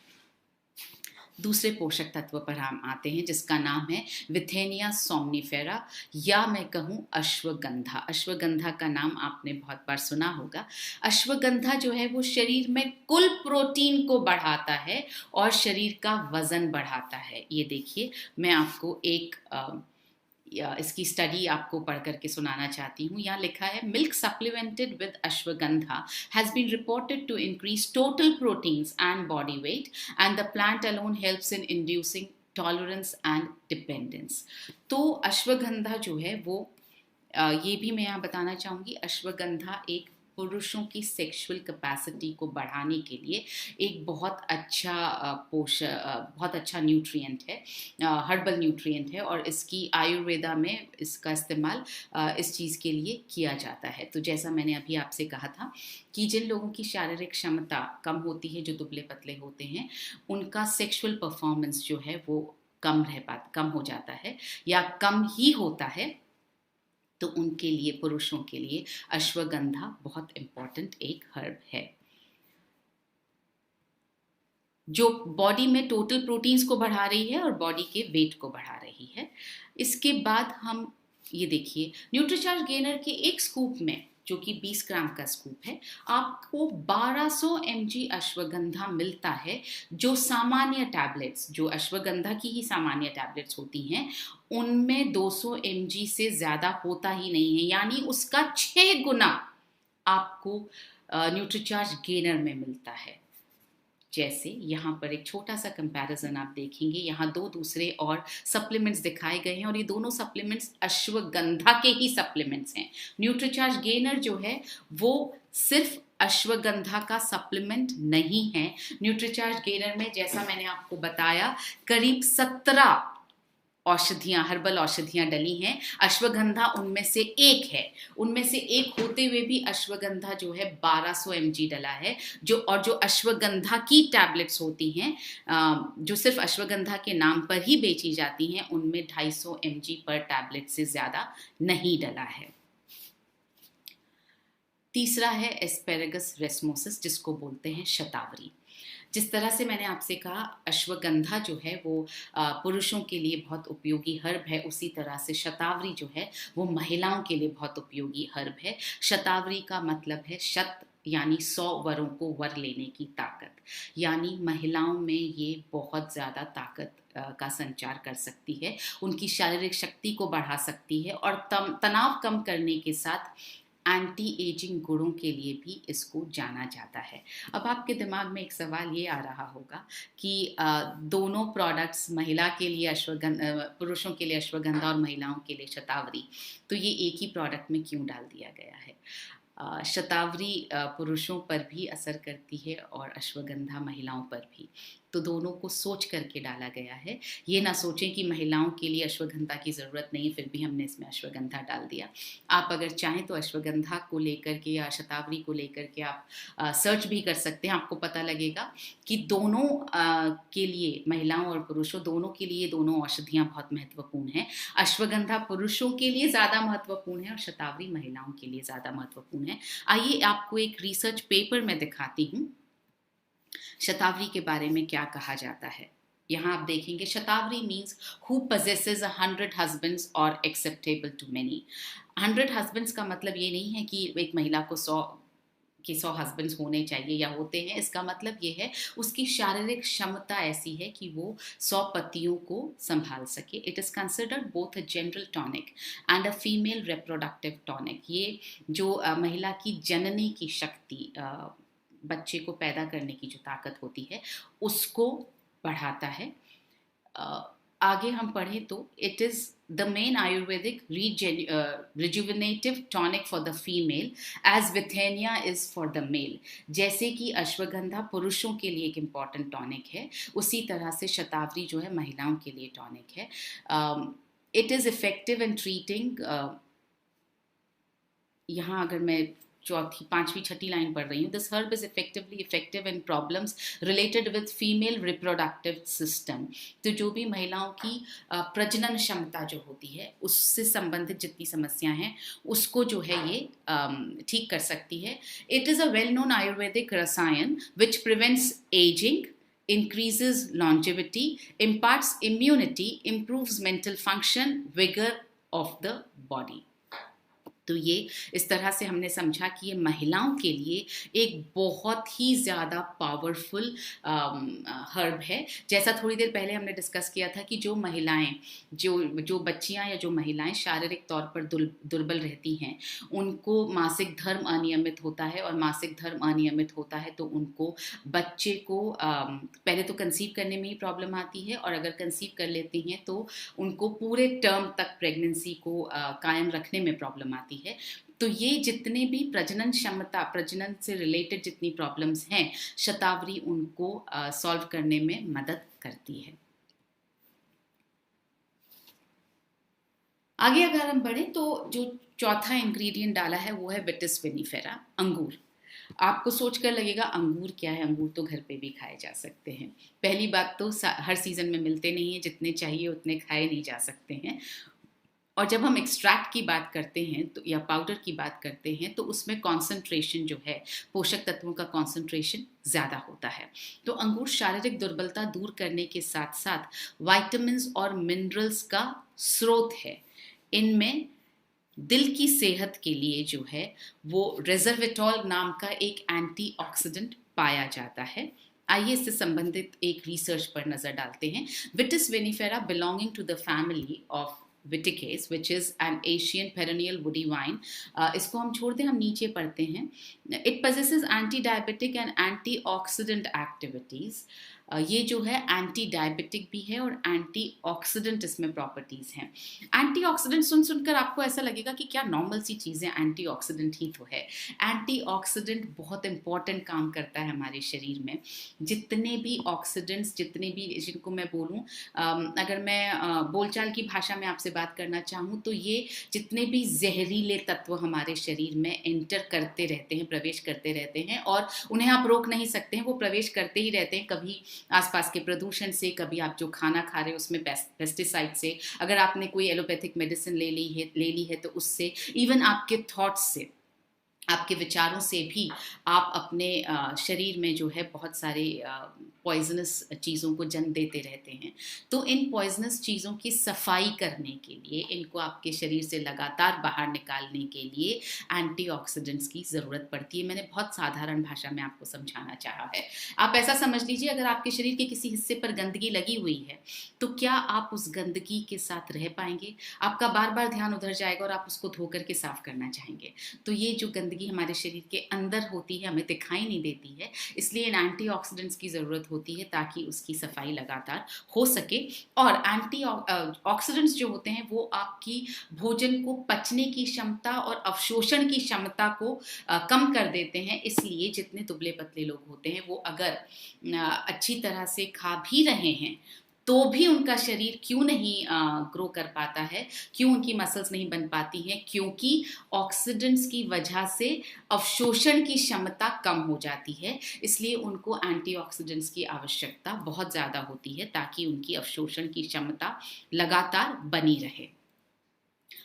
दूसरे पोषक तत्व पर हम आते हैं जिसका नाम है विथेनिया सोमनीफेरा या मैं कहूँ अश्वगंधा। अश्वगंधा का नाम आपने बहुत बार सुना होगा। अश्वगंधा जो है वो शरीर में कुल प्रोटीन को बढ़ाता है और शरीर का वजन बढ़ाता है। ये देखिए मैं आपको एक इसकी स्टडी आपको पढ़ करके सुनाना चाहती हूँ। यहाँ लिखा है milk supplemented with ashwagandha has been reported to increase total proteins and body weight and the plant alone helps in inducing tolerance and dependence. तो अश्वगंधा जो है वो ये भी मैं यहाँ बताना चाहूँगी, अश्वगंधा एक पुरुषों की सेक्सुअल कैपेसिटी को बढ़ाने के लिए एक बहुत अच्छा बहुत अच्छा न्यूट्रिएंट है, हर्बल न्यूट्रिएंट है, और इसकी आयुर्वेदा में इसका इस्तेमाल इस चीज़ के लिए किया जाता है। तो जैसा मैंने अभी आपसे कहा था कि जिन लोगों की शारीरिक क्षमता कम होती है, जो दुबले पतले होते हैं, उनका सेक्सुअल परफॉर्मेंस जो है वो कम हो जाता है या कम ही होता है, तो उनके लिए, पुरुषों के लिए अश्वगंधा बहुत इम्पॉर्टेंट एक हर्ब है जो बॉडी में टोटल प्रोटीन्स को बढ़ा रही है और बॉडी के वेट को बढ़ा रही है। इसके बाद हम ये देखिए, न्यूट्रीचार्ज गेनर के एक स्कूप में, जो कि 20 ग्राम का स्कूप है, आपको 1200 mg अश्वगंधा मिलता है, जो सामान्य टैबलेट्स, जो अश्वगंधा की ही सामान्य टैबलेट्स होती हैं, उनमें 200 mg से ज़्यादा होता ही नहीं है, यानी उसका 6 गुना आपको न्यूट्रीचार्ज गेनर में मिलता है। जैसे यहाँ पर एक छोटा सा कंपैरिजन आप देखेंगे, यहाँ दो दूसरे और सप्लीमेंट्स दिखाए गए हैं और ये दोनों सप्लीमेंट्स अश्वगंधा के ही सप्लीमेंट्स हैं। न्यूट्रीचार्ज गेनर जो है वो सिर्फ अश्वगंधा का सप्लीमेंट नहीं है। न्यूट्रीचार्ज गेनर में, जैसा मैंने आपको बताया, करीब 17 औषधियाँ, हर्बल औषधियाँ डली हैं। अश्वगंधा उनमें से एक है। उनमें से एक होते हुए भी अश्वगंधा जो है 1200 mg डला है। जो अश्वगंधा की टैबलेट्स होती हैं, जो सिर्फ अश्वगंधा के नाम पर ही बेची जाती हैं, उनमें 250 mg पर टैबलेट से ज़्यादा नहीं डला है। तीसरा है एस्पेरेगस रेसमोसिस, जिसको बोलते हैं शतावरी। जिस तरह से मैंने आपसे कहा अश्वगंधा जो है वो पुरुषों के लिए बहुत उपयोगी हर्ब है, उसी तरह से शतावरी जो है वो महिलाओं के लिए बहुत उपयोगी हर्ब है। शतावरी का मतलब है शत, यानी 100 वरों को वर लेने की ताकत, यानी महिलाओं में ये बहुत ज़्यादा ताकत का संचार कर सकती है, उनकी शारीरिक शक्ति को बढ़ा सकती है और तनाव कम करने के साथ एंटी एजिंग गुणों के लिए भी इसको जाना जाता है। अब आपके दिमाग में एक सवाल ये आ रहा होगा कि दोनों प्रोडक्ट्स, महिला के लिए अश्वगंधा, पुरुषों के लिए अश्वगंधा और महिलाओं के लिए शतावरी, तो ये एक ही प्रोडक्ट में क्यों डाल दिया गया है? शतावरी पुरुषों पर भी असर करती है और अश्वगंधा महिलाओं पर भी, तो दोनों को सोच करके डाला गया है। ये ना सोचें कि महिलाओं के लिए अश्वगंधा की ज़रूरत नहीं, फिर भी हमने इसमें अश्वगंधा डाल दिया। आप अगर चाहें तो अश्वगंधा को लेकर के या शतावरी को लेकर के आप सर्च भी कर सकते हैं। आपको पता लगेगा कि दोनों के लिए, महिलाओं और पुरुषों दोनों के लिए, दोनों औषधियाँ बहुत महत्वपूर्ण हैं। अश्वगंधा पुरुषों के लिए ज़्यादा महत्वपूर्ण है और शतावरी महिलाओं के लिए ज़्यादा महत्वपूर्ण है। आइए आपको एक रिसर्च पेपर में दिखाती हूँ शतावरी के बारे में क्या कहा जाता है। यहाँ आप देखेंगे शतावरी means who possesses 100 husbands or acceptable to many। 100 husbands का मतलब ये नहीं है कि एक महिला को 100 हस्बैंड्स होने चाहिए या होते हैं। इसका मतलब ये है उसकी शारीरिक क्षमता ऐसी है कि वो 100 पतियों को संभाल सके। It is considered both a general tonic and a female reproductive tonic. ये जो महिला की जननी की शक्ति, बच्चे को पैदा करने की जो ताकत होती है, उसको बढ़ाता है। आगे हम पढ़ें तो it is the main Ayurvedic rejuvenative tonic for the female as withania is for the male. जैसे कि अश्वगंधा पुरुषों के लिए एक इम्पॉर्टेंट टॉनिक है, उसी तरह से शतावरी जो है महिलाओं के लिए टॉनिक है। It is effective in treating, यहाँ अगर मैं चौथी, पांचवी, छठी लाइन पढ़ रही हूँ, this herb is effective in problems related with female reproductive system. तो जो भी महिलाओं की प्रजनन क्षमता जो होती है, उससे संबंधित जितनी समस्याएं हैं, उसको जो है ये ठीक कर सकती है। It is a well known Ayurvedic rasayana which prevents aging, increases longevity, imparts immunity, improves mental function, vigor of the body। तो ये इस तरह से हमने समझा कि ये महिलाओं के लिए एक बहुत ही ज़्यादा पावरफुल हर्ब है। जैसा थोड़ी देर पहले हमने डिस्कस किया था कि जो महिलाएं, जो बच्चियां या जो महिलाएं शारीरिक तौर पर दुर्बल रहती हैं, उनको मासिक धर्म अनियमित होता है, और मासिक धर्म अनियमित होता है तो उनको बच्चे को पहले तो कंसीव करने में ही प्रॉब्लम आती है, और अगर कंसीव कर लेती हैं तो उनको पूरे टर्म तक प्रेगनेंसी को कायम रखने में प्रॉब्लम आती है। तो ये जितने भी प्रजनन क्षमता, प्रजनन से रिलेटेड जितनी प्रॉब्लम्स हैं, शतावरी उनको सॉल्व करने में मदद करती है। आगे अगर हम बढ़ें तो जो चौथा इंग्रेडिएंट डाला है वो है विटिस विनिफेरा, अंगूर। आपको सोचकर लगेगा अंगूर क्या है, अंगूर तो घर पे भी खाए जा सकते हैं। पहली बात तो हर सीजन में मिलते नहीं है, जितने चाहिए उतने खाए नहीं जा सकते हैं। और जब हम एक्सट्रैक्ट की बात करते हैं तो या पाउडर की बात करते हैं तो उसमें कॉन्सेंट्रेशन जो है, पोषक तत्वों का कॉन्सेंट्रेशन ज़्यादा होता है। तो अंगूर शारीरिक दुर्बलता दूर करने के साथ साथ वाइटामिन्स और मिनरल्स का स्रोत है। इनमें दिल की सेहत के लिए जो है वो रेजर्वेटॉल नाम का एक एंटीऑक्सीडेंट पाया जाता है। आइए इससे संबंधित एक रिसर्च पर नजर डालते हैं। Vitis vinifera belonging to the family of Vitaceae which is an Asian perennial woody vine. इसको हम छोड़ दें, हम नीचे पढ़ते हैं। It possesses anti diabetic and antioxidant activities. ये जो है एंटी डायबिटिक भी है और एंटीऑक्सीडेंट इसमें प्रॉपर्टीज हैं। एंटीऑक्सीडेंट सुनकर आपको ऐसा लगेगा कि क्या नॉर्मल सी चीज़ें, एंटीऑक्सीडेंट ही तो है। एंटीऑक्सीडेंट बहुत इंपॉर्टेंट काम करता है हमारे शरीर में। जितने भी ऑक्सीडेंट्स, जितने भी, जिनको मैं बोलूँ, अगर मैं बोलचाल की भाषा में आपसे बात करना चाहूँ तो ये जितने भी जहरीले तत्व हमारे शरीर में एंटर करते रहते हैं, प्रवेश करते रहते हैं और उन्हें आप रोक नहीं सकते हैं, वो प्रवेश करते ही रहते हैं। कभी आसपास के प्रदूषण से, कभी आप जो खाना खा रहे हो उसमें पेस्टिसाइड से, अगर आपने कोई एलोपैथिक मेडिसिन ले ली है तो उससे, इवन आपके थॉट्स से, आपके विचारों से भी आप अपने शरीर में जो है बहुत सारे पॉइजनस चीज़ों को जन्म देते रहते हैं। तो इन पॉइजनस चीज़ों की सफाई करने के लिए, इनको आपके शरीर से लगातार बाहर निकालने के लिए एंटीऑक्सीडेंट्स की ज़रूरत पड़ती है। मैंने बहुत साधारण भाषा में आपको समझाना चाहा है। आप ऐसा समझ लीजिए, अगर आपके शरीर के किसी हिस्से पर गंदगी लगी हुई है तो क्या आप उस गंदगी के साथ रह पाएंगे? आपका बार बार ध्यान उधर जाएगा और आप उसको धो करके साफ करना चाहेंगे। तो ये जो गंदगी हमारे शरीर के अंदर होती है, हमें दिखाई नहीं देती है, इसलिए इन एंटीऑक्सीडेंट्स की ज़रूरत होती है ताकि उसकी सफाई लगातार हो सके। और एंटीऑक्सीडेंट्स जो होते हैं वो आपकी भोजन को पचने की क्षमता और अवशोषण की क्षमता को कम कर देते हैं। इसलिए जितने दुबले पतले लोग होते हैं वो अगर अच्छी तरह से खा भी रहे हैं तो भी उनका शरीर क्यों नहीं ग्रो कर पाता है, क्यों उनकी मसल्स नहीं बन पाती हैं? क्योंकि ऑक्सीडेंट्स की वजह से अवशोषण की क्षमता कम हो जाती है। इसलिए उनको एंटीऑक्सीडेंट्स की आवश्यकता बहुत ज़्यादा होती है ताकि उनकी अवशोषण की क्षमता लगातार बनी रहे।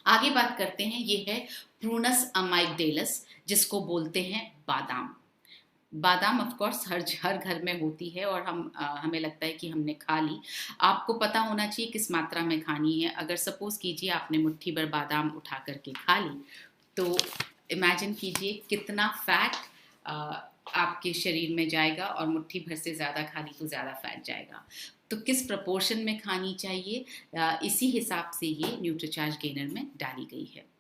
आगे बात करते हैं, ये है प्रूनस अमाइगडेलस, जिसको बोलते हैं बादाम। बादाम ऑफ कोर्स हर घर में होती है और हमें लगता है कि हमने खा ली। आपको पता होना चाहिए किस मात्रा में खानी है। अगर सपोज कीजिए आपने मुट्ठी भर बादाम उठा करके खा ली तो इमेजिन कीजिए कितना फैट आपके शरीर में जाएगा, और मुट्ठी भर से ज़्यादा खा ली तो ज़्यादा फैट जाएगा। तो किस प्रपोर्शन में खानी चाहिए, इसी हिसाब से ये न्यूट्रीचार्ज गेनर में डाली गई है।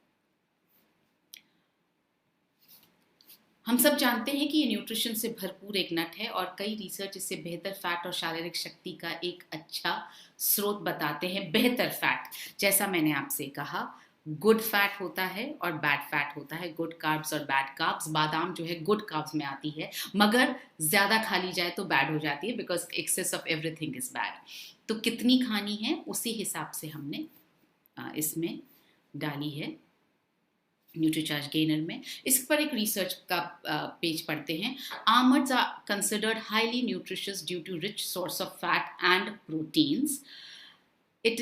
हम सब जानते हैं कि ये न्यूट्रिशन से भरपूर एक नट है और कई रिसर्च इसे बेहतर फैट और शारीरिक शक्ति का एक अच्छा स्रोत बताते हैं। बेहतर फैट, जैसा मैंने आपसे कहा, गुड फैट होता है और बैड फैट होता है, गुड कार्ब्स और बैड कार्ब्स। बादाम जो है गुड कार्ब्स में आती है, मगर ज़्यादा खा ली जाए तो बैड हो जाती है, because excess of everything is bad. तो कितनी खानी है उसी हिसाब से हमने इसमें डाली है न्यूट्रीचार्ज गेनर में। इस पर एक रिसर्च का पेज पढ़ते हैं। Almonds are considered highly nutritious due to rich source of fat and proteins. It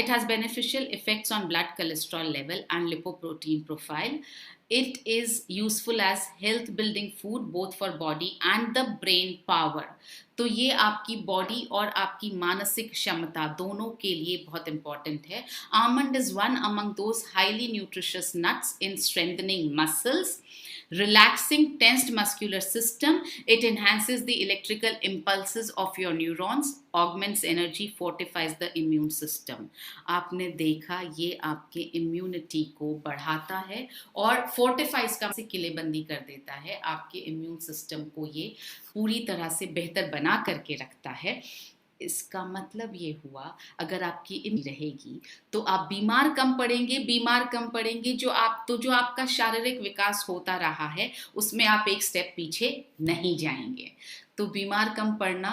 has beneficial effects on blood cholesterol level and lipoprotein profile. It is useful as health building food both for body and the brain power. तो ये आपकी body और आपकी मानसिक क्षमता दोनों के लिए बहुत इंपॉर्टेंट है। Almond is one among those highly nutritious nuts in strengthening muscles, relaxing tensed muscular system. It enhances the electrical impulses of your neurons, augments energy, fortifies the immune system. आपने देखा, ये आपके इम्यूनिटी को बढ़ाता है और फोर्टिफाइज का से किलेबंदी कर देता है। आपके इम्यून सिस्टम को ये पूरी तरह से बेहतर बना करके रखता है। इसका मतलब ये हुआ, अगर आपकी इम्यूनिटी रहेगी तो आप बीमार कम पड़ेंगे, जो आपका शारीरिक विकास होता रहा है उसमें आप एक स्टेप पीछे नहीं जाएंगे। तो बीमार कम पड़ना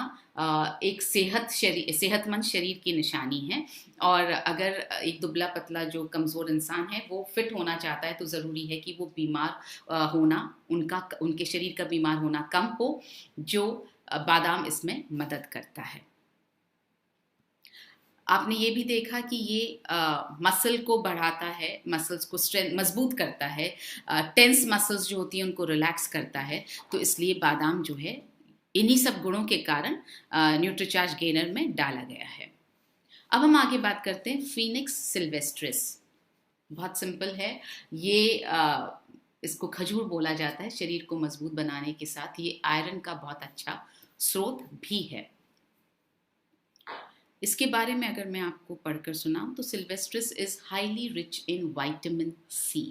एक सेहतमंद शरीर की निशानी है। और अगर एक दुबला पतला जो कमज़ोर इंसान है वो फिट होना चाहता है तो ज़रूरी है कि वो बीमार होना उनके शरीर का बीमार होना कम हो, जो बादाम इसमें मदद करता है। आपने ये भी देखा कि ये मसल को बढ़ाता है, मसल्स को स्ट्रेंथ मजबूत करता है, टेंस मसल्स जो होती हैं उनको रिलैक्स करता है। तो इसलिए बादाम जो है इन्हीं सब गुणों के कारण न्यूट्रीचार्ज गेनर में डाला गया है। अब हम आगे बात करते हैं फिनिक्स सिल्वेस्ट्रिस। बहुत सिंपल है ये, इसको खजूर बोला जाता है। शरीर को मजबूत बनाने के साथ ये आयरन का बहुत अच्छा स्रोत भी है। इसके बारे में अगर मैं आपको पढ़कर सुनाऊं तो sylvestris is highly rich in vitamin C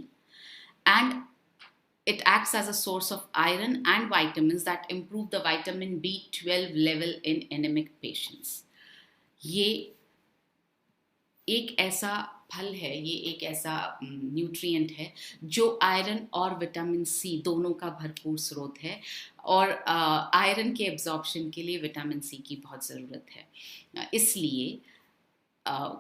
and it acts as a source of iron and vitamins that improve the vitamin B12 level in anemic patients. ये एक ऐसा फल है, ये एक ऐसा न्यूट्रिएंट है जो आयरन और विटामिन सी दोनों का भरपूर स्रोत है। और आयरन के एब्जॉर्प्शन के लिए विटामिन सी की बहुत ज़रूरत है। इसलिए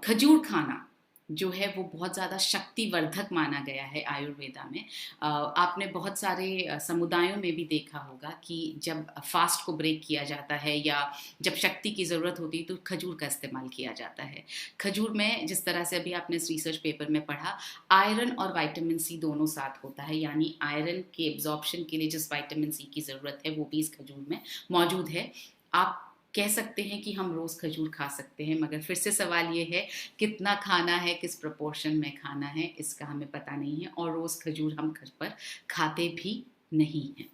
खजूर खाना जो है वो बहुत ज़्यादा शक्तिवर्धक माना गया है आयुर्वेदा में। आपने बहुत सारे समुदायों में भी देखा होगा कि जब फास्ट को ब्रेक किया जाता है या जब शक्ति की ज़रूरत होती है तो खजूर का इस्तेमाल किया जाता है। खजूर में जिस तरह से अभी आपने इस रिसर्च पेपर में पढ़ा, आयरन और विटामिन सी दोनों साथ होता है, यानी आयरन के एब्जॉर्प्शन के लिए जिस विटामिन सी की ज़रूरत है वो भी इस खजूर में मौजूद है। आप कह सकते हैं कि हम रोज़ खजूर खा सकते हैं, मगर फिर से सवाल ये है कितना खाना है, किस प्रोपोर्शन में खाना है, इसका हमें पता नहीं है। और रोज़ खजूर हम घर पर खाते भी नहीं हैं।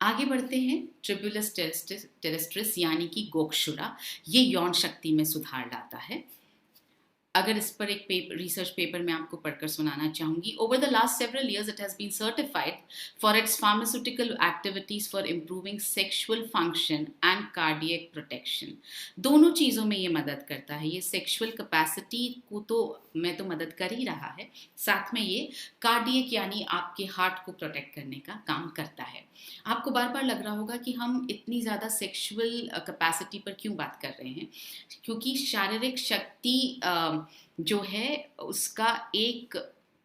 आगे बढ़ते हैं। ट्रिब्यूलस टेरेस्ट्रिस यानी कि गोक्षुरा, ये यौन शक्ति में सुधार लाता है। अगर इस पर एक रिसर्च पेपर मैं आपको पढ़कर सुनाना चाहूँगी। Over the last several years it has been certified for its pharmaceutical activities for improving sexual function and cardiac protection. दोनों चीज़ों में ये मदद करता है। ये सेक्शुअल कैपेसिटी को तो मदद कर ही रहा है, साथ में ये कार्डियक यानी आपके हार्ट को प्रोटेक्ट करने का काम करता है। आपको बार बार लग रहा होगा कि हम इतनी ज़्यादा सेक्शुअल कैपेसिटी पर क्यों बात कर रहे हैं, क्योंकि शारीरिक शक्ति जो है उसका एक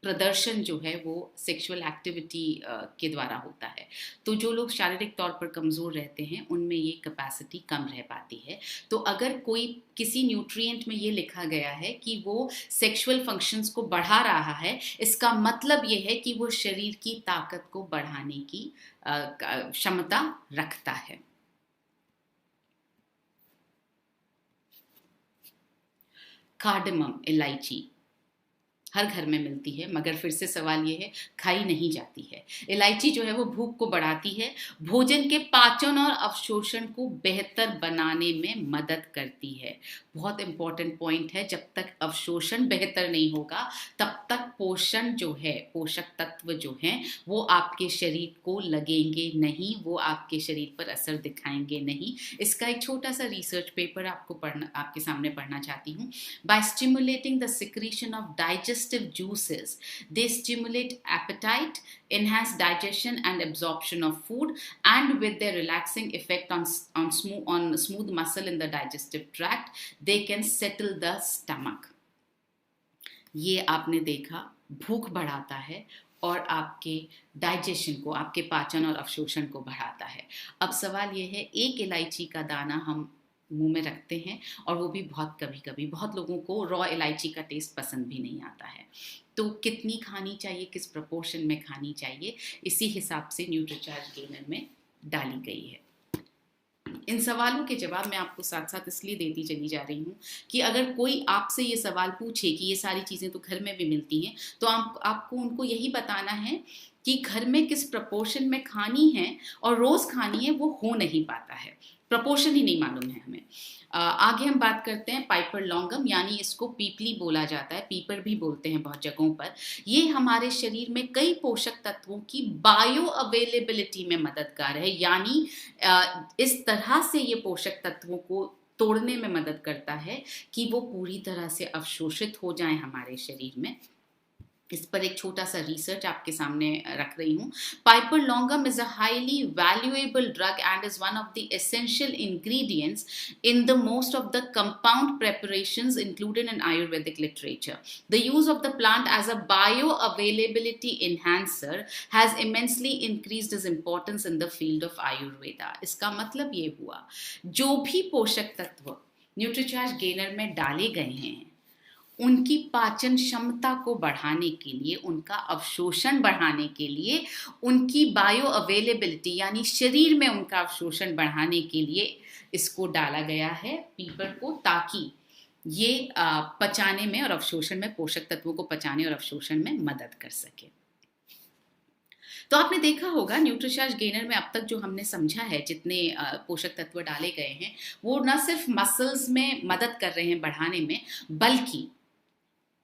प्रदर्शन जो है वो सेक्सुअल एक्टिविटी के द्वारा होता है। तो जो लोग शारीरिक तौर पर कमज़ोर रहते हैं उनमें ये कैपेसिटी कम रह पाती है। तो अगर कोई किसी न्यूट्रिएंट में ये लिखा गया है कि वो सेक्सुअल फंक्शंस को बढ़ा रहा है, इसका मतलब ये है कि वो शरीर की ताकत को बढ़ाने की क्षमता रखता है। कार्डमम, इलायची हर घर में मिलती है, मगर फिर से सवाल ये है खाई नहीं जाती है। इलायची जो है वो भूख को बढ़ाती है, भोजन के पाचन और अवशोषण को बेहतर बनाने में मदद करती है। बहुत इंपॉर्टेंट पॉइंट है, जब तक अवशोषण बेहतर नहीं होगा तब तक पोषण जो है, पोषक तत्व जो हैं वो आपके शरीर को लगेंगे नहीं, वो आपके शरीर पर असर दिखाएंगे नहीं। इसका एक छोटा सा रिसर्च पेपर आपके सामने पढ़ना चाहती हूँ। By stimulating the secretion of digestive juices, they stimulate appetite, enhance digestion and absorption of food, and with their relaxing effect on smooth muscle in the digestive tract, they can settle the stomach. ये आपने देखा, भूख बढ़ाता है और आपके digestion को, आपके पाचन और अवशोषण को बढ़ाता है। अब सवाल ये है, एक इलायची का दाना हम मुंह में रखते हैं और वो भी बहुत कभी-कभी, बहुत लोगों को रॉ इलायची का टेस्ट पसंद भी नहीं आता है। तो कितनी खानी चाहिए, किस प्रोपोर्शन में खानी चाहिए, इसी हिसाब से न्यूट्रीचार्ज गेनर में डाली गई है। इन सवालों के जवाब मैं आपको साथ साथ इसलिए देती चली जा रही हूँ कि अगर कोई आपसे ये सवाल पूछे कि ये सारी चीज़ें तो घर में भी मिलती हैं, तो आपको उनको यही बताना है कि घर में किस प्रपोर्शन में खानी है और रोज़ खानी है, वो हो नहीं पाता है। प्रपोर्शन ही नहीं मालूम है हमें। आगे हम बात करते हैं पाइपर लॉन्गम, यानी इसको पीपली बोला जाता है, पीपर भी बोलते हैं बहुत जगहों पर। ये हमारे शरीर में कई पोषक तत्वों की बायो अवेलेबिलिटी में मददगार है, यानी इस तरह से ये पोषक तत्वों को तोड़ने में मदद करता है कि वो पूरी तरह से अवशोषित हो जाएं हमारे शरीर में। इस पर एक छोटा सा रिसर्च आपके सामने रख रही हूँ। Piper longum is a highly valuable drug and is one of the essential ingredients in the most of the compound preparations included in Ayurvedic literature. The use of the plant as a bio availability enhancer has immensely increased is importance in the field of Ayurveda. इसका मतलब ये हुआ, जो भी पोषक तत्व Nutricharge gainer में डाले गए हैं उनकी पाचन क्षमता को बढ़ाने के लिए, उनका अवशोषण बढ़ाने के लिए, उनकी बायो अवेलेबिलिटी यानी शरीर में उनका अवशोषण बढ़ाने के लिए इसको डाला गया है पीपर को, ताकि ये पचाने में और अवशोषण में, पोषक तत्वों को पचाने और अवशोषण में मदद कर सके। तो आपने देखा होगा न्यूट्रीचार्ज गेनर में अब तक जो हमने समझा है, जितने पोषक तत्व डाले गए हैं वो न सिर्फ मसल्स में मदद कर रहे हैं बढ़ाने में, बल्कि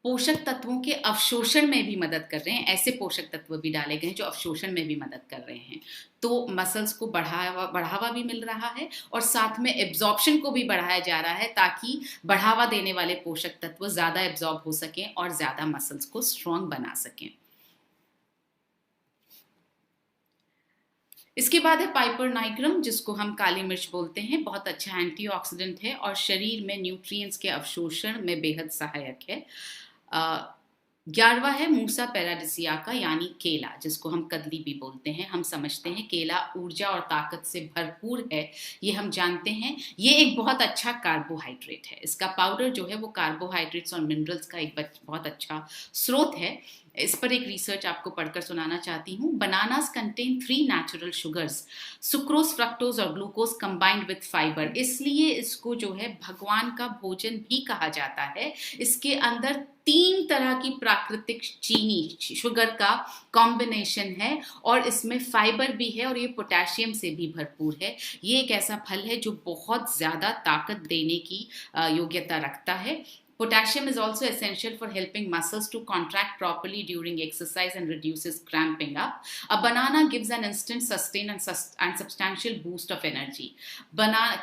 पोषक तत्वों के अवशोषण में भी मदद कर रहे हैं। ऐसे पोषक तत्व भी डाले गए हैं जो अवशोषण में भी मदद कर रहे हैं। तो मसल्स को बढ़ावा भी मिल रहा है और साथ में एब्जॉर्प्शन को भी बढ़ाया जा रहा है, ताकि बढ़ावा देने वाले पोषक तत्व ज़्यादा एब्जॉर्ब हो सकें और ज़्यादा मसल्स को स्ट्रॉन्ग बना सकें। इसके बाद है पाइपर नाइग्रम, जिसको हम काली मिर्च बोलते हैं। बहुत अच्छा एंटीऑक्सीडेंट है और शरीर में न्यूट्रिएंट्स के अवशोषण में बेहद सहायक है। 11वां है मूसा पैराडिसियाका यानी केला, जिसको हम कदली भी बोलते हैं। हम समझते हैं केला ऊर्जा और ताकत से भरपूर है, ये हम जानते हैं। ये एक बहुत अच्छा कार्बोहाइड्रेट है। इसका पाउडर जो है वो कार्बोहाइड्रेट्स और मिनरल्स का एक बहुत अच्छा स्रोत है। इस पर एक रिसर्च आपको पढ़कर सुनाना चाहती हूँ। Bananas contain 3 natural sugars, sucrose, fructose और ग्लूकोज कंबाइंड विद फाइबर। इसलिए इसको जो है भगवान का भोजन भी कहा जाता है। इसके अंदर 3 तरह की प्राकृतिक चीनी शुगर का कॉम्बिनेशन है और इसमें फाइबर भी है और ये पोटेशियम से भी भरपूर है। ये एक ऐसा फल है जो बहुत ज़्यादा ताकत देने की योग्यता रखता है। Potassium is also essential for helping muscles to contract properly during exercise and reduces cramping up. A banana gives an instant, sustained and substantial boost of energy.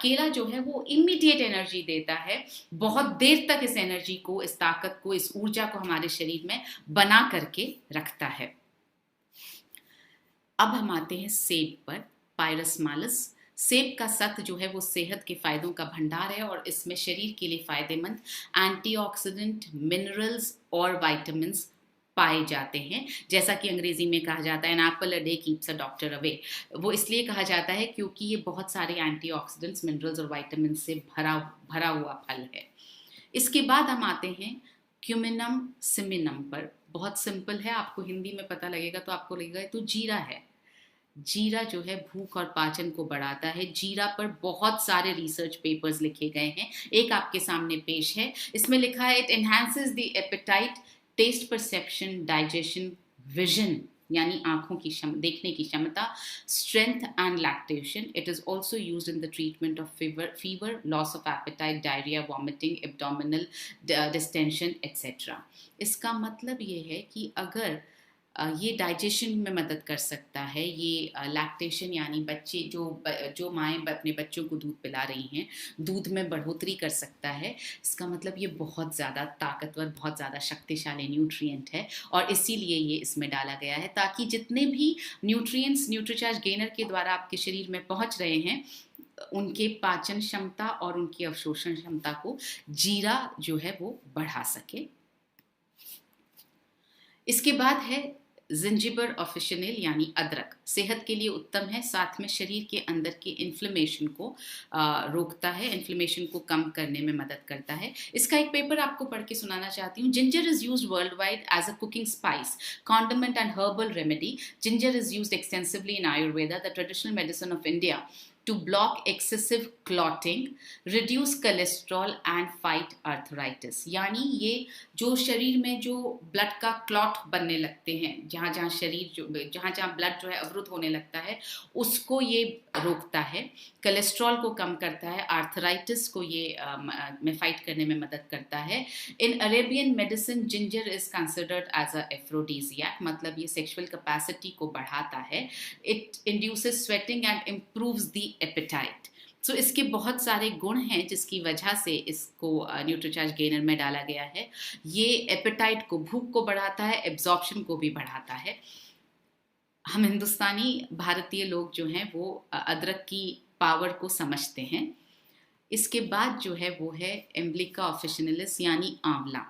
केला जो है वो immediate energy देता है, बहुत देर तक इस energy को, इस ताकत को, इस ऊर्जा को हमारे शरीर में बना करके रखता है। अब हम आते हैं सेब पर, पायरस मालस। सेब का सत्व जो है वो सेहत के फायदों का भंडार है और इसमें शरीर के लिए फायदेमंद एंटीऑक्सीडेंट, मिनरल्स और विटामिन्स पाए जाते हैं। जैसा कि अंग्रेजी में कहा जाता है, an apple a day keeps a doctor away. वो इसलिए कहा जाता है क्योंकि ये बहुत सारे एंटीऑक्सीडेंट्स, मिनरल्स और विटामिन से भरा हुआ फल है। इसके बाद हम आते हैं क्यूमिनम सिमिनम पर। बहुत सिंपल है, आपको हिंदी में पता लगेगा तो आपको लगेगा तो जीरा है। जीरा जो है भूख और पाचन को बढ़ाता है। जीरा पर बहुत सारे रिसर्च पेपर्स लिखे गए हैं, एक आपके सामने पेश है। इसमें लिखा है it enhances the appetite, taste perception, digestion, vision यानी आंखों की देखने की क्षमता, strength and lactation. It is also used in the treatment of fever, loss of appetite, diarrhoea, vomiting, abdominal distension etcetera. इसका मतलब ये है कि अगर ये डाइजेशन में मदद कर सकता है, ये लैक्टेशन यानी बच्चे जो माएँ अपने बच्चों को दूध पिला रही हैं, दूध में बढ़ोतरी कर सकता है। इसका मतलब ये बहुत ज़्यादा ताकतवर, बहुत ज़्यादा शक्तिशाली न्यूट्रिएंट है और इसीलिए ये इसमें डाला गया है, ताकि जितने भी न्यूट्रिएंट्स न्यूट्रीचार्ज गेनर के द्वारा आपके शरीर में पहुँच रहे हैं, उनके पाचन क्षमता और उनकी अवशोषण क्षमता को जीरा जो है वो बढ़ा सके। इसके बाद है जिंजिबर ऑफिशिनल यानी अदरक। सेहत के लिए उत्तम है, साथ में शरीर के अंदर के इन्फ्लेमेशन को रोकता है, इन्फ्लेमेशन को कम करने में मदद करता है। इसका एक पेपर आपको पढ़ के सुनाना चाहती हूँ। Ginger is used world wide as a cooking spice, condiment and herbal remedy. Ginger is used extensively in Ayurveda, the traditional medicine of India, to block excessive clotting, reduce cholesterol and fight arthritis। यानी ये जो शरीर में जो blood का clot बनने लगते हैं, जहाँ जहाँ ब्लड जो है अवरुद्ध होने लगता है, उसको ये रोकता है, कोलेस्ट्रॉल को कम करता है, आर्थराइटिस को ये में फाइट करने में मदद करता है। In Arabian medicine ginger is considered as a aphrodisiac, मतलब ये सेक्सुअल कैपेसिटी को बढ़ाता है। It induces sweating and improves the appetite. So इसके बहुत सारे गुण हैं जिसकी वजह से इसको न्यूट्रीचार्ज गेनर में डाला गया है। ये एपेटाइट को, भूख को बढ़ाता है, एब्जॉर्प्शन को भी बढ़ाता है। हम हिंदुस्तानी भारतीय लोग जो हैं वो अदरक की पावर को समझते हैं। इसके बाद जो है वो है एम्ब्लिका ऑफिशिनलिस यानी आंवला।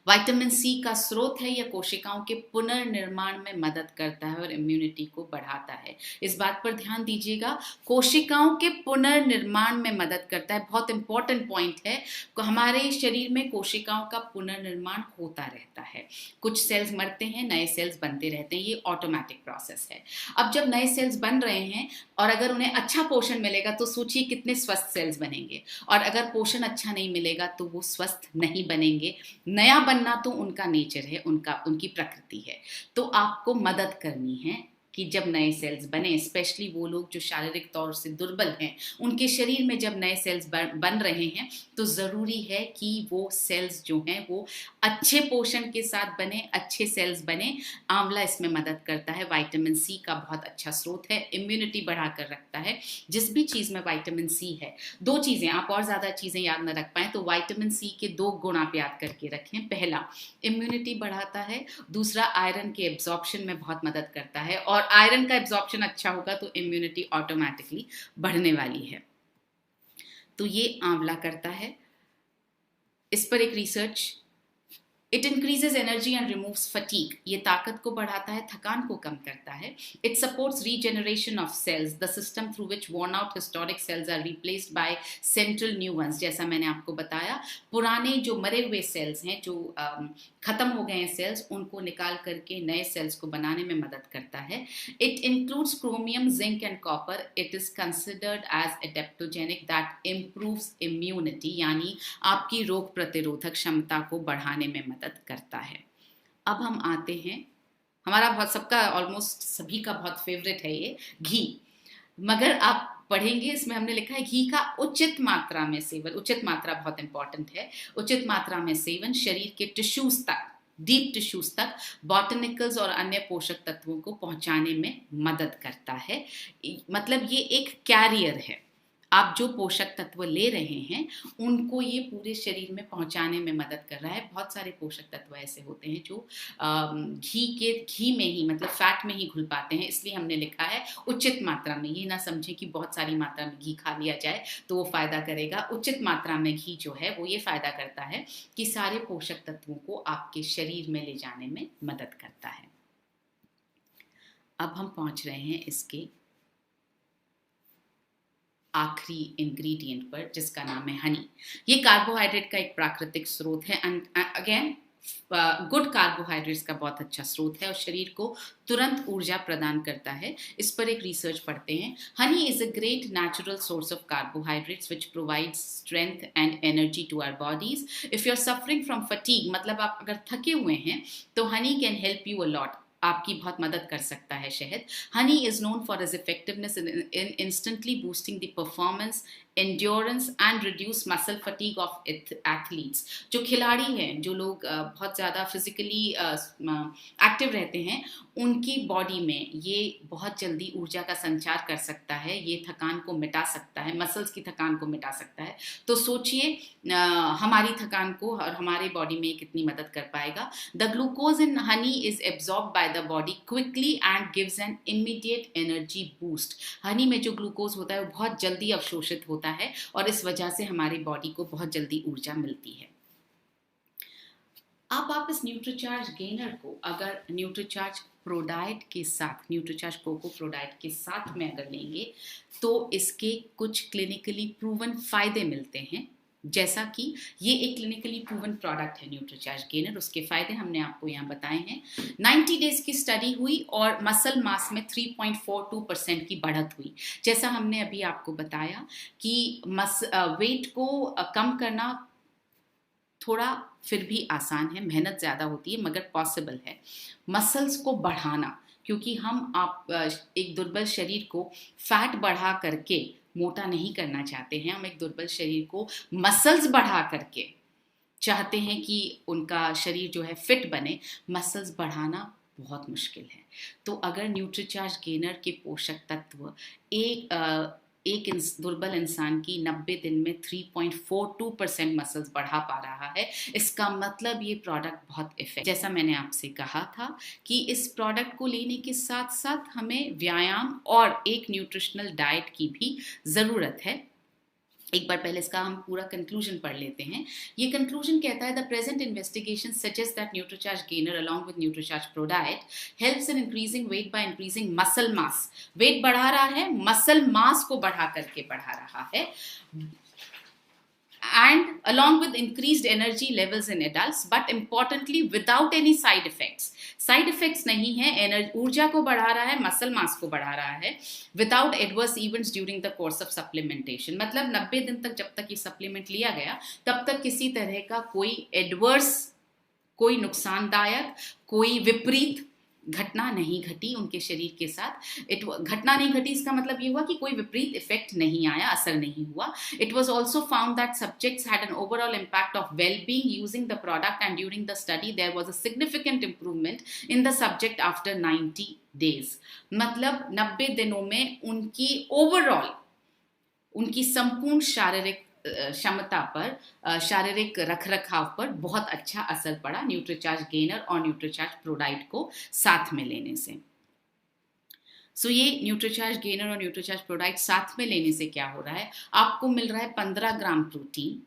विटामिन सी का स्रोत है, यह कोशिकाओं के पुनर्निर्माण में मदद करता है और इम्यूनिटी को बढ़ाता है। इस बात पर ध्यान दीजिएगा, कोशिकाओं के पुनर्निर्माण में मदद करता है, बहुत इंपॉर्टेंट पॉइंट है। हमारे शरीर में कोशिकाओं का पुनर्निर्माण होता रहता है, कुछ सेल्स मरते हैं, नए सेल्स बनते रहते हैं, ये ऑटोमेटिक प्रोसेस है। अब जब नए सेल्स बन रहे हैं और अगर उन्हें अच्छा पोषण मिलेगा तो सोचिए कितने स्वस्थ सेल्स बनेंगे, और अगर पोषण अच्छा नहीं मिलेगा तो वो स्वस्थ नहीं बनेंगे। नया बनना तो उनका नेचर है, उनकी प्रकृति है। तो आपको मदद करनी है कि जब नए सेल्स बने, स्पेशली वो लोग जो शारीरिक तौर से दुर्बल हैं, उनके शरीर में जब नए सेल्स बन रहे हैं तो ज़रूरी है कि वो सेल्स जो हैं वो अच्छे पोषण के साथ बने, अच्छे सेल्स बने। आंवला इसमें मदद करता है। विटामिन सी का बहुत अच्छा स्रोत है, इम्यूनिटी बढ़ा कर रखता है। जिस भी चीज़ में विटामिन सी है, दो चीज़ें, आप और ज़्यादा चीज़ें याद न रख पाएँ तो विटामिन सी के दो गुण आप याद करके रखें। पहला, इम्यूनिटी बढ़ाता है, दूसरा आयरन के एब्जॉर्प्शन में बहुत मदद करता है, और आयरन का एब्जॉर्प्शन अच्छा होगा तो इम्यूनिटी ऑटोमेटिकली बढ़ने वाली है। तो ये आंवला करता है। इस पर एक research, it increases energy and removes fatigue, ये ताकत को बढ़ाता है, थकान को कम करता है। It supports regeneration of cells, the system through which worn out historic cells are replaced by central new ones. जैसा मैंने आपको बताया, पुराने जो मरे हुए सेल्स हैं, जो खत्म हो गए हैं सेल्स, उनको निकाल करके नए सेल्स को बनाने में मदद करता है। It includes chromium, zinc and copper. It is considered as adaptogenic that improves immunity, यानी आपकी रोग प्रतिरोधक क्षमता को बढ़ाने में मदद करता है। अब हम आते हैं, हमारा बहुत, सबका, ऑलमोस्ट सभी का बहुत फेवरेट है ये घी। मगर आप पढ़ेंगे इसमें हमने लिखा है घी का उचित मात्रा में सेवन। उचित मात्रा बहुत इंपॉर्टेंट है। उचित मात्रा में सेवन शरीर के टिश्यूज तक, डीप टिश्यूज तक बॉटनिकल्स और अन्य पोषक तत्वों को पहुंचाने में मदद करता है। मतलब ये एक कैरियर है, आप जो पोषक तत्व ले रहे हैं उनको ये पूरे शरीर में पहुंचाने में मदद कर रहा है। बहुत सारे पोषक तत्व ऐसे होते हैं जो घी में ही, मतलब फैट में ही घुल पाते हैं, इसलिए हमने लिखा है उचित मात्रा में। ये ना समझें कि बहुत सारी मात्रा में घी खा लिया जाए तो वो फायदा करेगा। उचित मात्रा में घी जो है वो ये फायदा करता है कि सारे पोषक तत्वों को आपके शरीर में ले जाने में मदद करता है। अब हम पहुंच रहे हैं इसके आखिरी इंग्रेडिएंट पर, जिसका नाम है हनी। ये कार्बोहाइड्रेट का एक प्राकृतिक स्रोत है, एंड अगेन गुड कार्बोहाइड्रेट्स का बहुत अच्छा स्रोत है और शरीर को तुरंत ऊर्जा प्रदान करता है। इस पर एक रिसर्च पढ़ते हैं। Honey is a great natural source of carbohydrates which provides strength and energy to our bodies. If you are suffering from fatigue, मतलब आप अगर थके हुए हैं तो honey can help you a lot, आपकी बहुत मदद कर सकता है शहद। Honey is known for is effectiveness in instantly boosting the performance, endurance and reduce muscle fatigue of athletes. जो खिलाड़ी हैं, जो लोग बहुत ज़्यादा फिजिकली एक्टिव रहते हैं, उनकी बॉडी में ये बहुत जल्दी ऊर्जा का संचार कर सकता है, ये थकान को मिटा सकता है, मसल्स की थकान को मिटा सकता है। तो सोचिए हमारी थकान को और हमारे बॉडी में कितनी मदद कर पाएगा। The glucose in honey is absorb by the body quickly and gives an immediate energy boost. Honey में जो ग्लूकोज होता है वो बहुत जल्दी अवशोषित होता है और इस वजह से हमारी बॉडी को बहुत जल्दी ऊर्जा मिलती है। अब आप इस न्यूट्रीचार्ज गेनर को अगर न्यूट्रीचार्ज प्रोडाइट के साथ, न्यूट्रीचार्ज कोको प्रोडाइट के साथ में अगर लेंगे तो इसके कुछ क्लिनिकली प्रूवन फायदे मिलते हैं। जैसा कि ये एक क्लिनिकली प्रूवन प्रोडक्ट है न्यूट्रीचार्ज गेनर, उसके फायदे हमने आपको यहाँ बताए हैं। 90 डेज की स्टडी हुई और मसल मास में 3.42% की बढ़त हुई। जैसा हमने अभी आपको बताया कि वेट को कम करना थोड़ा फिर भी आसान है, मेहनत ज़्यादा होती है, मगर पॉसिबल है। मसल्स को बढ़ाना, क्योंकि हम एक दुर्बल शरीर को फैट बढ़ा करके मोटा नहीं करना चाहते हैं, हम एक दुर्बल शरीर को मसल्स बढ़ा करके चाहते हैं कि उनका शरीर जो है फिट बने। मसल्स बढ़ाना बहुत मुश्किल है। तो अगर न्यूट्रीचार्ज गेनर के पोषक तत्व एक दुर्बल इंसान की 90 दिन में 3.42% मसल्स बढ़ा पा रहा है, इसका मतलब ये प्रोडक्ट बहुत इफेक्टिव। जैसा मैंने आपसे कहा था कि इस प्रोडक्ट को लेने के साथ साथ हमें व्यायाम और एक न्यूट्रिशनल डाइट की भी ज़रूरत है। एक बार पहले इसका हम पूरा कंक्लूजन पढ़ लेते हैं। ये कंक्लूजन कहता है, the present investigation suggest that Nutricharge gainer along with Nutricharge Pro Diet helps in increasing weight by increasing muscle mass. Weight बढ़ा रहा है, मसल मास को बढ़ा करके बढ़ा रहा है, and along with increased energy levels in adults, but importantly without any side effects. Side effects नहीं है, ऊर्जा को बढ़ा रहा है, मसल मास को बढ़ा रहा है, without adverse events during the course of supplementation. मतलब 90 दिन तक जब तक ये सप्लीमेंट लिया गया तब तक किसी तरह का कोई नुकसानदायक, कोई विपरीत घटना नहीं घटी उनके शरीर के साथ। घटना नहीं घटी, इसका मतलब ये हुआ कि कोई विपरीत इफेक्ट नहीं आया, असर नहीं हुआ। It was also found that subjects had an overall impact of well being using the product, and during the study there was a significant improvement in the subject after 90 days. मतलब 90 दिनों में उनकी overall, उनकी संपूर्ण शारीरिक क्षमता पर, शारीरिक रखरखाव पर बहुत अच्छा असर पड़ा न्यूट्रीचार्ज गेनर और न्यूट्रीचार्ज प्रोडाइट को साथ में लेने से। सो ये न्यूट्रीचार्ज गेनर और न्यूट्रीचार्ज प्रोडाइट साथ में लेने से क्या हो रहा है, आपको मिल रहा है 15 gram protein,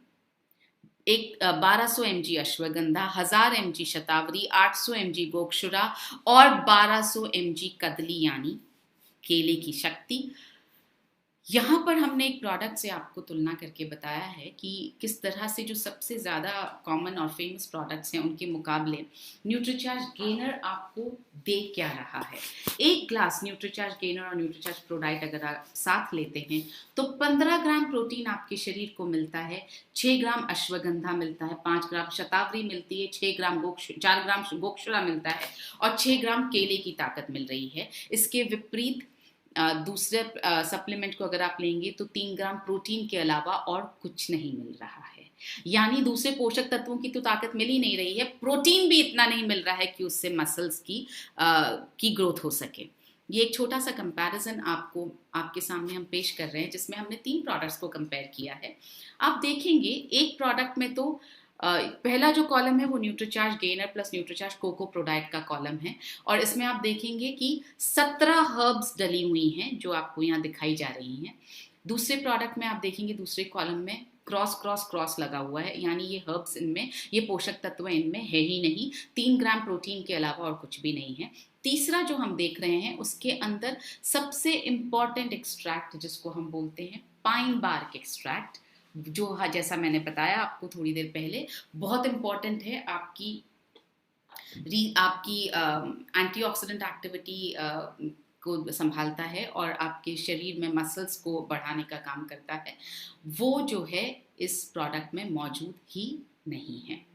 1200 mg ashwagandha, 1000 mg शतावरी, 800 mg गोक्षुरा और 1200 mg कदली यानी केले की शक्ति। यहाँ पर हमने एक प्रोडक्ट से आपको तुलना करके बताया है कि किस तरह से जो सबसे ज़्यादा कॉमन और फेमस प्रोडक्ट्स हैं उनके मुकाबले न्यूट्रीचार्ज गेनर आपको दे क्या रहा है। एक ग्लास न्यूट्रीचार्ज गेनर और न्यूट्रीचार्ज प्रोडाइट अगर आप साथ लेते हैं तो 15 ग्राम प्रोटीन आपके शरीर को मिलता है, 6 ग्राम अश्वगंधा मिलता है, 5 ग्राम शतावरी मिलती है, 4 ग्राम गोक्षुरा मिलता है और 6 ग्राम केले की ताकत मिल रही है। इसके विपरीत दूसरे सप्लीमेंट को अगर आप लेंगे तो 3 ग्राम प्रोटीन के अलावा और कुछ नहीं मिल रहा है। यानी दूसरे पोषक तत्वों की तो ताकत मिल ही नहीं रही है, प्रोटीन भी इतना नहीं मिल रहा है कि उससे मसल्स की ग्रोथ हो सके। ये एक छोटा सा कंपैरिजन आपके सामने हम पेश कर रहे हैं जिसमें हमने 3 प्रोडक्ट्स को कंपेयर किया है। आप देखेंगे एक प्रोडक्ट में तो पहला जो कॉलम है वो Nutricharge gainer plus Nutricharge cocoa ProDiet का कॉलम है और इसमें आप देखेंगे कि 17 हर्ब्स डली हुई हैं जो आपको यहाँ दिखाई जा रही हैं। दूसरे प्रोडक्ट में आप देखेंगे दूसरे कॉलम में क्रॉस लगा हुआ है, यानी ये हर्ब्स इनमें, ये पोषक तत्व इनमें है ही नहीं, 3 ग्राम प्रोटीन के अलावा और कुछ भी नहीं है। तीसरा जो हम देख रहे हैं उसके अंदर सबसे इंपॉर्टेंट एक्सट्रैक्ट जिसको हम बोलते हैं पाइन बार्क एक्सट्रैक्ट, जो जैसा मैंने बताया आपको थोड़ी देर पहले, बहुत इंपॉर्टेंट है, आपकी एंटीऑक्सीडेंट एक्टिविटी को संभालता है और आपके शरीर में मसल्स को बढ़ाने का काम करता है। वो जो है इस प्रोडक्ट में मौजूद ही नहीं है।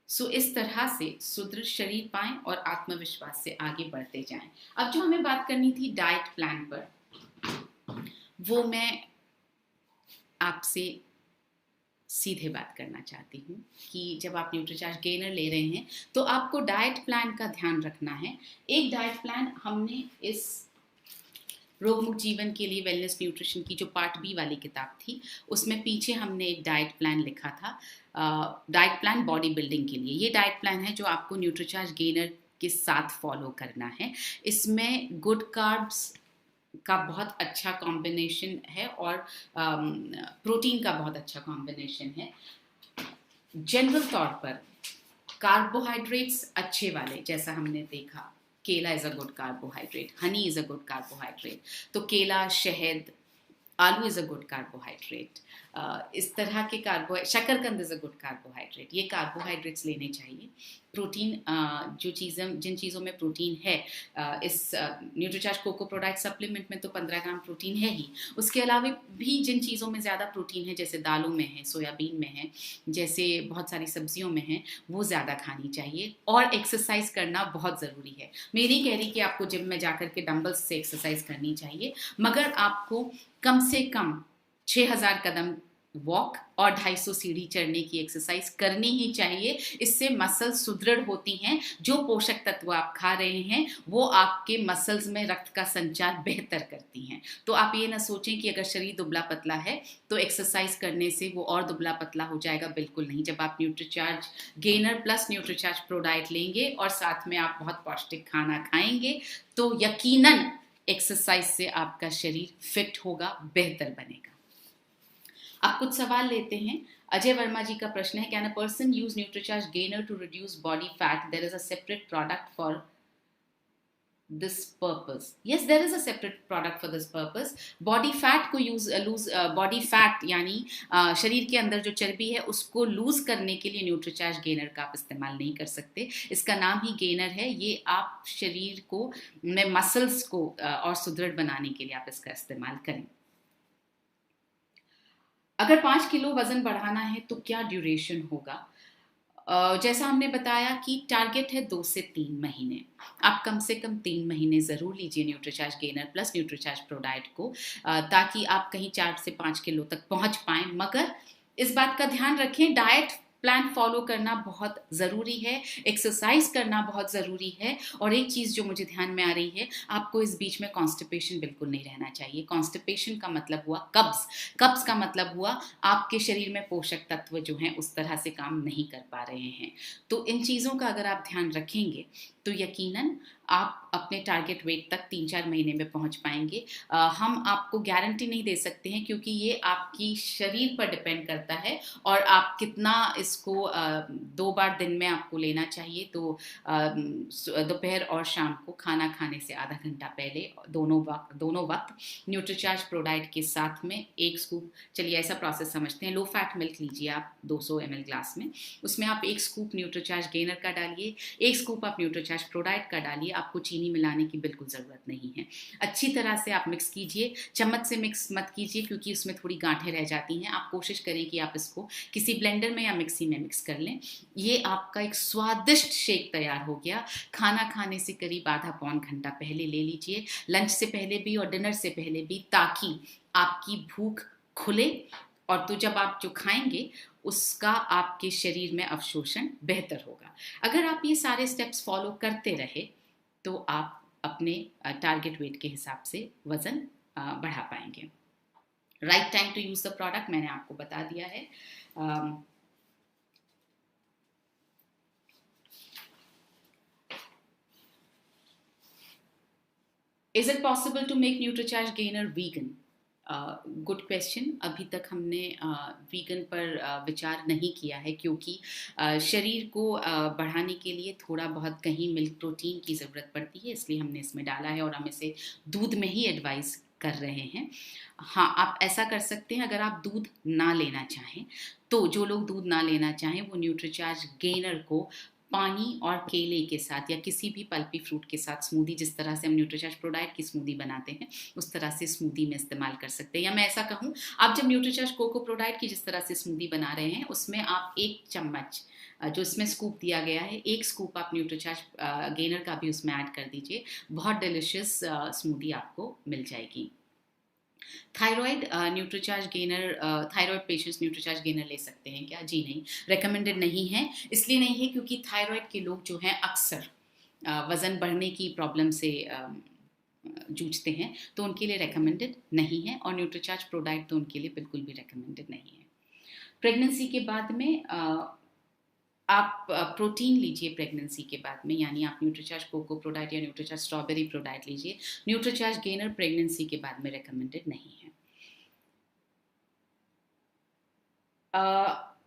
सो इस तरह से सुदृढ़ शरीर पाएं और आत्मविश्वास से आगे बढ़ते जाएं। अब जो हमें बात करनी थी डाइट प्लान पर, वो मैं आपसे सीधे बात करना चाहती हूँ कि जब आप न्यूट्रीचार्ज गेनर ले रहे हैं तो आपको डाइट प्लान का ध्यान रखना है। एक डाइट प्लान हमने इस रोग मुक्त जीवन के लिए वेलनेस न्यूट्रिशन की जो पार्ट बी वाली किताब थी उसमें पीछे हमने एक डाइट प्लान लिखा था, डाइट प्लान बॉडी बिल्डिंग के लिए। ये डाइट प्लान है जो आपको न्यूट्रीचार्ज गेनर के साथ फॉलो करना है। इसमें गुड कार्ब्स का बहुत अच्छा कॉम्बिनेशन है और प्रोटीन का बहुत अच्छा कॉम्बिनेशन है। जनरल तौर पर कार्बोहाइड्रेट्स अच्छे वाले, जैसा हमने देखा केला is a good carbohydrate, Honey is a good carbohydrate, तो केला, शहद, आलू इज़ अ गुड कार्बोहाइड्रेट, इस तरह के शकरकंद इज़ अ गुड कार्बोहाइड्रेट, ये कार्बोहाइड्रेट्स लेने चाहिए। प्रोटीन, जिन चीज़ों में प्रोटीन है, इस न्यूट्रीचार्ज कोको प्रोडक्ट सप्लीमेंट में तो 15 ग्राम प्रोटीन है ही। उसके अलावा भी जिन चीज़ों में ज़्यादा प्रोटीन है, जैसे दालों में है, सोयाबीन में है, जैसे बहुत सारी सब्जियों में है, वो ज़्यादा खानी चाहिए। और एक्सरसाइज करना बहुत ज़रूरी है। मैं नहीं कह रही कि आपको जिम में जाकर के डंबल्स से एक्सरसाइज करनी चाहिए, मगर आपको कम से कम 6000 कदम वॉक और 250 सीढ़ी चढ़ने की एक्सरसाइज करनी ही चाहिए। इससे मसल सुदृढ़ होती हैं। जो पोषक तत्व आप खा रहे हैं वो आपके मसल्स में रक्त का संचार बेहतर करती हैं। तो आप ये ना सोचें कि अगर शरीर दुबला पतला है तो एक्सरसाइज करने से वो और दुबला पतला हो जाएगा, बिल्कुल नहीं। जब आप Nutricharge gainer plus Nutricharge Pro diet लेंगे और साथ में आप बहुत पौष्टिक खाना खाएंगे तो यकीनन एक्सरसाइज से आपका शरीर फिट होगा, बेहतर बनेगा। अब कुछ सवाल लेते हैं। अजय वर्मा जी का प्रश्न है, can a person use Nutricharge gainer to reduce body fat? There is a separate product for this purpose. Yes, there is a separate product for this purpose. Body fat को बॉडी फैट यानी शरीर के अंदर जो चर्बी है उसको loose करने के लिए न्यूट्रीचार्ज गेनर का आप इस्तेमाल नहीं कर सकते। इसका नाम ही गेनर है। ये आप शरीर को में मसल्स को और सुदृढ़ बनाने के लिए आप इसका इस्तेमाल करें। अगर 5 किलो वजन बढ़ाना है तो क्या ड्यूरेशन होगा? जैसा हमने बताया कि टारगेट है 2 से 3 महीने। आप कम से कम 3 महीने ज़रूर लीजिए Nutricharge gainer plus Nutricharge Pro diet को, ताकि आप कहीं 4 से 5 किलो तक पहुंच पाएं। मगर इस बात का ध्यान रखें, डाइट प्लान फॉलो करना बहुत ज़रूरी है, एक्सरसाइज करना बहुत ज़रूरी है। और एक चीज़ जो मुझे ध्यान में आ रही है, आपको इस बीच में कॉन्स्टिपेशन बिल्कुल नहीं रहना चाहिए। कॉन्स्टिपेशन का मतलब हुआ कब्ज, कब्ज का मतलब हुआ आपके शरीर में पोषक तत्व जो हैं उस तरह से काम नहीं कर पा रहे हैं। तो इन चीज़ों का अगर आप ध्यान रखेंगे तो यकीनन आप अपने टारगेट वेट तक 3-4 महीने में पहुंच पाएंगे। हम आपको गारंटी नहीं दे सकते हैं क्योंकि ये आपकी शरीर पर डिपेंड करता है और आप कितना इसको 2 बार दिन में आपको लेना चाहिए। तो दोपहर और शाम को खाना खाने से आधा घंटा पहले दोनों वक्त न्यूट्रीचार्ज प्रो डाइट के साथ में 1 स्कूप, चलिए ऐसा प्रोसेस समझते हैं, लो फैट मिल्क लीजिए आप 200 ml ग्लास में, उसमें आप 1 स्कूप न्यूट्रीचार्ज गेनर का डालिए, 1 स्कूप आप न्यूट्रीचार्ज प्रो डाइट का डालिए। आपको चीनी मिलाने की बिल्कुल ज़रूरत नहीं है। अच्छी तरह से आप मिक्स कीजिए। चम्मच से मिक्स मत कीजिए क्योंकि उसमें थोड़ी गांठें रह जाती हैं। आप कोशिश करें कि आप इसको किसी ब्लेंडर में या मिक्सी में मिक्स कर लें। ये आपका एक स्वादिष्ट शेक तैयार हो गया। खाना खाने से करीब आधा पौन घंटा पहले ले लीजिए, लंच से पहले भी और डिनर से पहले भी, ताकि आपकी भूख खुले और तो जब आप जो खाएंगे उसका आपके शरीर में अवशोषण बेहतर होगा। अगर आप ये सारे स्टेप्स फॉलो करते रहे तो आप अपने टारगेट वेट के हिसाब से वजन बढ़ा पाएंगे। Right time to use the product मैंने आपको बता दिया है। Is it possible to make Nutricharge gainer vegan? Good question. अभी तक हमने वीगन पर विचार नहीं किया है क्योंकि शरीर को बढ़ाने के लिए थोड़ा बहुत कहीं मिल्क प्रोटीन की ज़रूरत पड़ती है, इसलिए हमने इसमें डाला है और हम इसे दूध में ही एडवाइस कर रहे हैं। हाँ, आप ऐसा कर सकते हैं, अगर आप दूध ना लेना चाहें तो जो लोग दूध ना लेना चाहें वो न्यूट्रीचार्ज गेनर को पानी और केले के साथ या किसी भी पल्पी फ्रूट के साथ स्मूदी, जिस तरह से हम न्यूट्रीचार्ज प्रो डाइट की स्मूदी बनाते हैं उस तरह से स्मूदी में इस्तेमाल कर सकते हैं। या मैं ऐसा कहूँ, आप जब न्यूट्रीचार्ज कोको प्रो डाइट की जिस तरह से स्मूदी बना रहे हैं उसमें आप 1 चम्मच जो इसमें स्कूप दिया गया है, 1 स्कूप आप न्यूट्रीचार्ज गेनर का भी उसमें ऐड कर दीजिए। बहुत डिलिशियस स्मूदी आपको मिल जाएगी। Thyroid Nutricharge gainer, thyroid patients Nutricharge gainer ले सकते हैं क्या? जी नहीं, रेकमेंडेड नहीं है। इसलिए नहीं है क्योंकि थायराइड के लोग जो हैं अक्सर वज़न बढ़ने की प्रॉब्लम से जूझते हैं, तो उनके लिए रेकमेंडेड नहीं है। और न्यूट्रीचार्ज प्रो डाइट तो उनके लिए बिल्कुल भी रेकमेंडेड नहीं है। प्रेगनेंसी के बाद में आप प्रोटीन लीजिए प्रेगनेंसी के बाद में, यानी आप न्यूट्रीचार्ज कोको प्रो डाइट या न्यूट्रीचार्ज स्ट्रॉबेरी प्रो डाइट लीजिए। न्यूट्रीचार्ज गेनर प्रेगनेंसी के बाद में रेकमेंडेड नहीं है।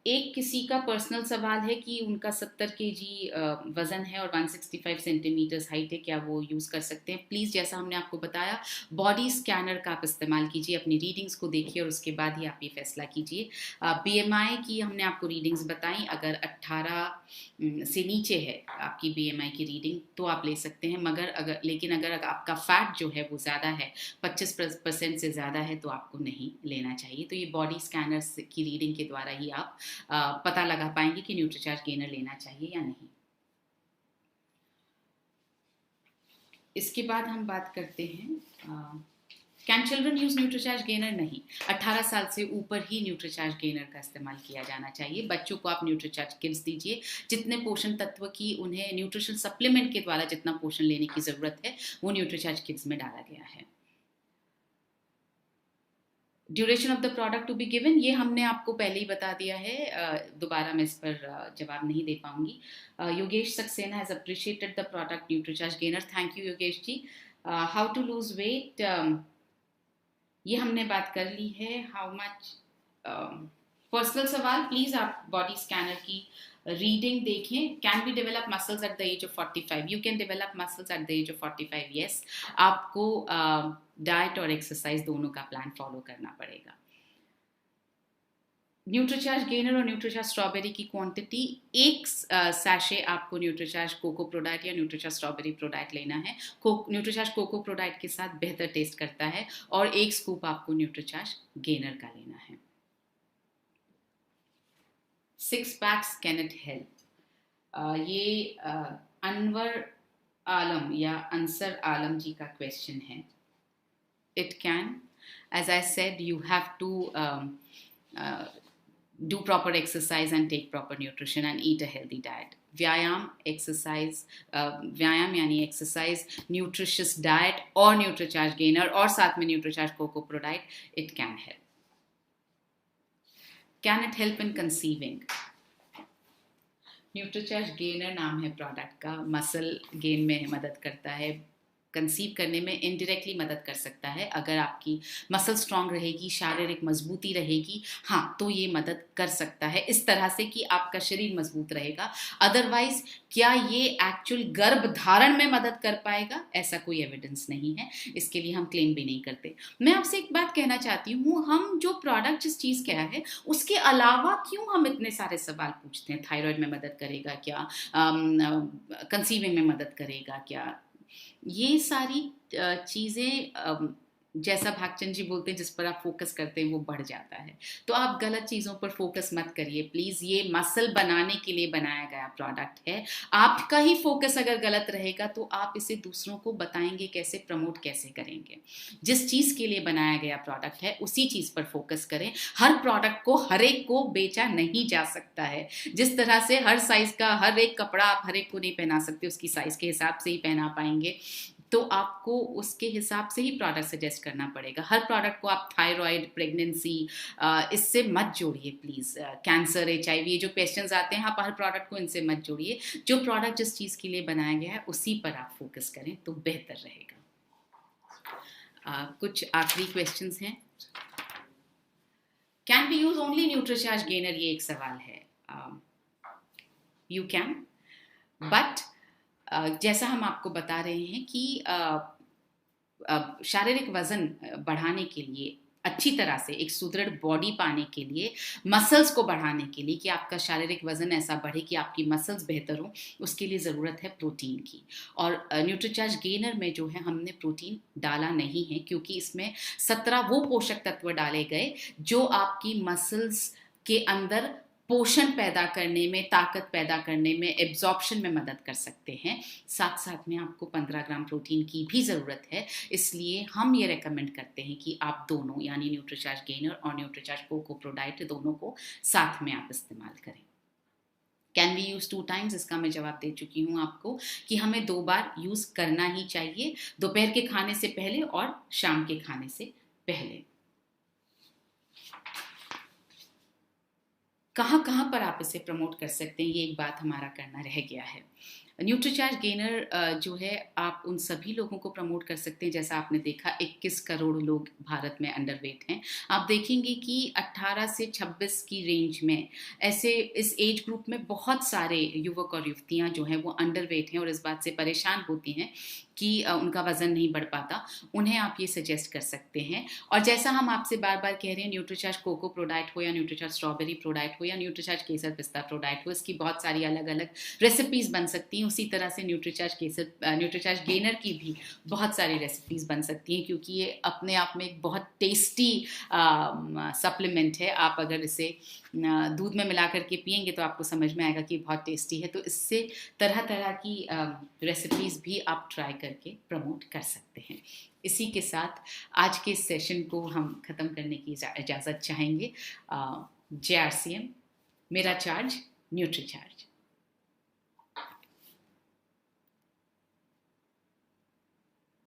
एक किसी का पर्सनल सवाल है कि उनका 70 केजी वज़न है और 165 सेंटीमीटर्स हाइट है, क्या वो यूज़ कर सकते हैं? प्लीज़, जैसा हमने आपको बताया, बॉडी स्कैनर का आप इस्तेमाल कीजिए, अपनी रीडिंग्स को देखिए और उसके बाद ही आप ये फैसला कीजिए। बीएमआई की हमने आपको रीडिंग्स बताई, अगर 18 से नीचे है आपकी बीएमआई की रीडिंग तो आप ले सकते हैं, लेकिन अगर आपका फैट जो है वो ज़्यादा है, 25% से ज़्यादा है, तो आपको नहीं लेना चाहिए। तो ये बॉडी स्कैनर्स की रीडिंग के द्वारा ही आप पता लगा पाएंगे कि न्यूट्रीचार्ज गेनर लेना चाहिए या नहीं। इसके बाद हम बात करते हैं can children use Nutricharge gainer? नहीं, 18 साल से ऊपर ही न्यूट्रीचार्ज गेनर का इस्तेमाल किया जाना चाहिए। बच्चों को आप न्यूट्रीचार्ज किड्स दीजिए, जितने पोषण तत्व की उन्हें न्यूट्रिशन सप्लीमेंट के द्वारा जितना पोषण लेने की ज़रूरत है वो न्यूट्रीचार्ज किड्स में डाला गया है। Duration of the product to be given, ये हमने आपको पहले ही बता दिया है, दोबारा मैं इस पर जवाब नहीं दे पाऊंगी। Yogesh Saxena has appreciated the product Nutricharge gainer, thank you Yogesh ji. How to lose weight, ये हमने बात कर ली है। हाउ मच, पर्सनल सवाल, प्लीज आप बॉडी स्कैनर की रीडिंग देखें। Can be develop muscles at the age of 45? You can develop muscles at the age of 45, yes. आपको डाइट और एक्सरसाइज दोनों का प्लान फॉलो करना पड़ेगा। न्यूट्रीचार्ज गेनर और न्यूट्रीचार्ज स्ट्रॉबेरी की क्वांटिटी, एक सैशे आपको न्यूट्रीचार्ज कोको प्रोडाइट या न्यूट्रीचार्ज स्ट्रॉबेरी प्रोडाइट लेना है। न्यूट्रीचार्ज कोको प्रोडाइट के साथ बेहतर टेस्ट करता है, और एक स्कूप आपको न्यूट्रीचार्ज गेनर का लेना है। 6 पैक्स कैन इट हेल्प? ये अनवर आलम या अंसर आलम जी का क्वेश्चन है। It can, as I said, you have to do proper exercise and take proper nutrition and eat a healthy diet. व्यायाम, एक्सरसाइज, व्यायाम यानी एक्सरसाइज, न्यूट्रिशियस डाइट और न्यूट्रीचार्ज गेनर और साथ में Nutricharge cocoa ProDiet, it can help. Can it help in conceiving? Nutricharge gainer नाम है product का, मसल गेन में मदद करता है, कंसीव करने में इनडायरेक्टली मदद कर सकता है। अगर आपकी मसल स्ट्रांग रहेगी, शारीरिक मजबूती रहेगी, हाँ, तो ये मदद कर सकता है इस तरह से कि आपका शरीर मजबूत रहेगा। अदरवाइज क्या ये एक्चुअल गर्भ धारण में मदद कर पाएगा? ऐसा कोई एविडेंस नहीं है, इसके लिए हम क्लेम भी नहीं करते। मैं आपसे एक बात कहना चाहती हूँ, हम जो प्रोडक्ट जिस चीज़ का है उसके अलावा क्यों हम इतने सारे सवाल पूछते हैं? थायराइड में मदद करेगा क्या? कंसीविंग में मदद करेगा क्या? ये सारी चीज़ें, जैसा भागचंद जी बोलते हैं, जिस पर आप फोकस करते हैं वो बढ़ जाता है। तो आप गलत चीज़ों पर फोकस मत करिए प्लीज़। ये मसल बनाने के लिए बनाया गया प्रोडक्ट है। आपका ही फोकस अगर गलत रहेगा तो आप इसे दूसरों को बताएंगे कैसे, प्रमोट कैसे करेंगे? जिस चीज़ के लिए बनाया गया प्रोडक्ट है उसी चीज़ पर फोकस करें। हर प्रोडक्ट को हर एक को बेचा नहीं जा सकता है। जिस तरह से हर साइज़ का हर एक कपड़ा आप हर एक को नहीं पहना सकते, उसकी साइज़ के हिसाब से ही पहना पाएंगे, तो आपको उसके हिसाब से ही प्रोडक्ट सजेस्ट करना पड़ेगा। हर प्रोडक्ट को आप थायराइड, प्रेगनेंसी, इससे मत जोड़िए प्लीज़। कैंसर, HIV, ये जो क्वेश्चंस आते हैं, आप हर प्रोडक्ट को इनसे मत जोड़िए। जो प्रोडक्ट जिस चीज़ के लिए बनाया गया है उसी पर आप फोकस करें तो बेहतर रहेगा। कुछ आखिरी क्वेश्चंस हैं। Can be use only Nutricharge gainer? ये एक सवाल है। यू कैन, बट जैसा हम आपको बता रहे हैं कि शारीरिक वजन बढ़ाने के लिए, अच्छी तरह से एक सुदृढ़ बॉडी पाने के लिए, मसल्स को बढ़ाने के लिए, कि आपका शारीरिक वजन ऐसा बढ़े कि आपकी मसल्स बेहतर हो, उसके लिए ज़रूरत है प्रोटीन की। और न्यूट्रीचार्ज गेनर में जो है हमने प्रोटीन डाला नहीं है, क्योंकि इसमें 17 वो पोषक तत्व डाले गए जो आपकी मसल्स के अंदर पोषण पैदा करने में, ताकत पैदा करने में, एब्जॉर्प्शन में मदद कर सकते हैं। साथ साथ में आपको 15 ग्राम प्रोटीन की भी ज़रूरत है। इसलिए हम ये रेकमेंड करते हैं कि आप दोनों, यानी न्यूट्रीचार्ज गेनर और न्यूट्रीचार्ज कोको प्रोडाइट, दोनों को साथ में आप इस्तेमाल करें। Can we use 2 times? इसका मैं जवाब दे चुकी हूँ आपको कि हमें 2 बार यूज़ करना ही चाहिए, दोपहर के खाने से पहले और शाम के खाने से पहले। कहाँ कहाँ पर आप इसे प्रमोट कर सकते हैं, ये एक बात हमारा करना रह गया है। न्यूट्रीचार्ज गेनर जो है, आप उन सभी लोगों को प्रमोट कर सकते हैं। जैसा आपने देखा 21 करोड़ लोग भारत में अंडरवेट हैं। आप देखेंगे कि 18 से 26 की रेंज में ऐसे इस एज ग्रुप में बहुत सारे युवक और युवतियां जो हैं वो अंडरवेट हैं और इस बात से परेशान होती हैं कि उनका वजन नहीं बढ़ पाता। उन्हें आप ये सजेस्ट कर सकते हैं। और जैसा हम आपसे बार बार कह रहे हैं, न्यूट्रीचार्ज कोको प्रोडाक्ट हो या न्यूट्रीचार्ज स्ट्रॉबेरी प्रोडाक्ट हो या न्यूट्रीचार्ज केसर पिस्ता प्रोडाक्ट हो, इसकी बहुत सारी अलग अलग रेसिपीज बन सकती हैं। उसी तरह से न्यूट्रीचार्ज गेनर की भी बहुत सारी रेसिपीज बन सकती हैं, क्योंकि ये अपने आप में एक बहुत टेस्टी सप्लीमेंट है। आप अगर इसे दूध में मिला करके पियेंगे तो आपको समझ में आएगा कि बहुत टेस्टी है। तो इससे तरह तरह की रेसिपीज भी आप ट्राई करके प्रमोट कर सकते हैं। इसी के साथ आज के सेशन को हम ख़त्म करने की इजाज़त चाहेंगे। JRCM, मेरा चार्ज, न्यूट्री चार्ज।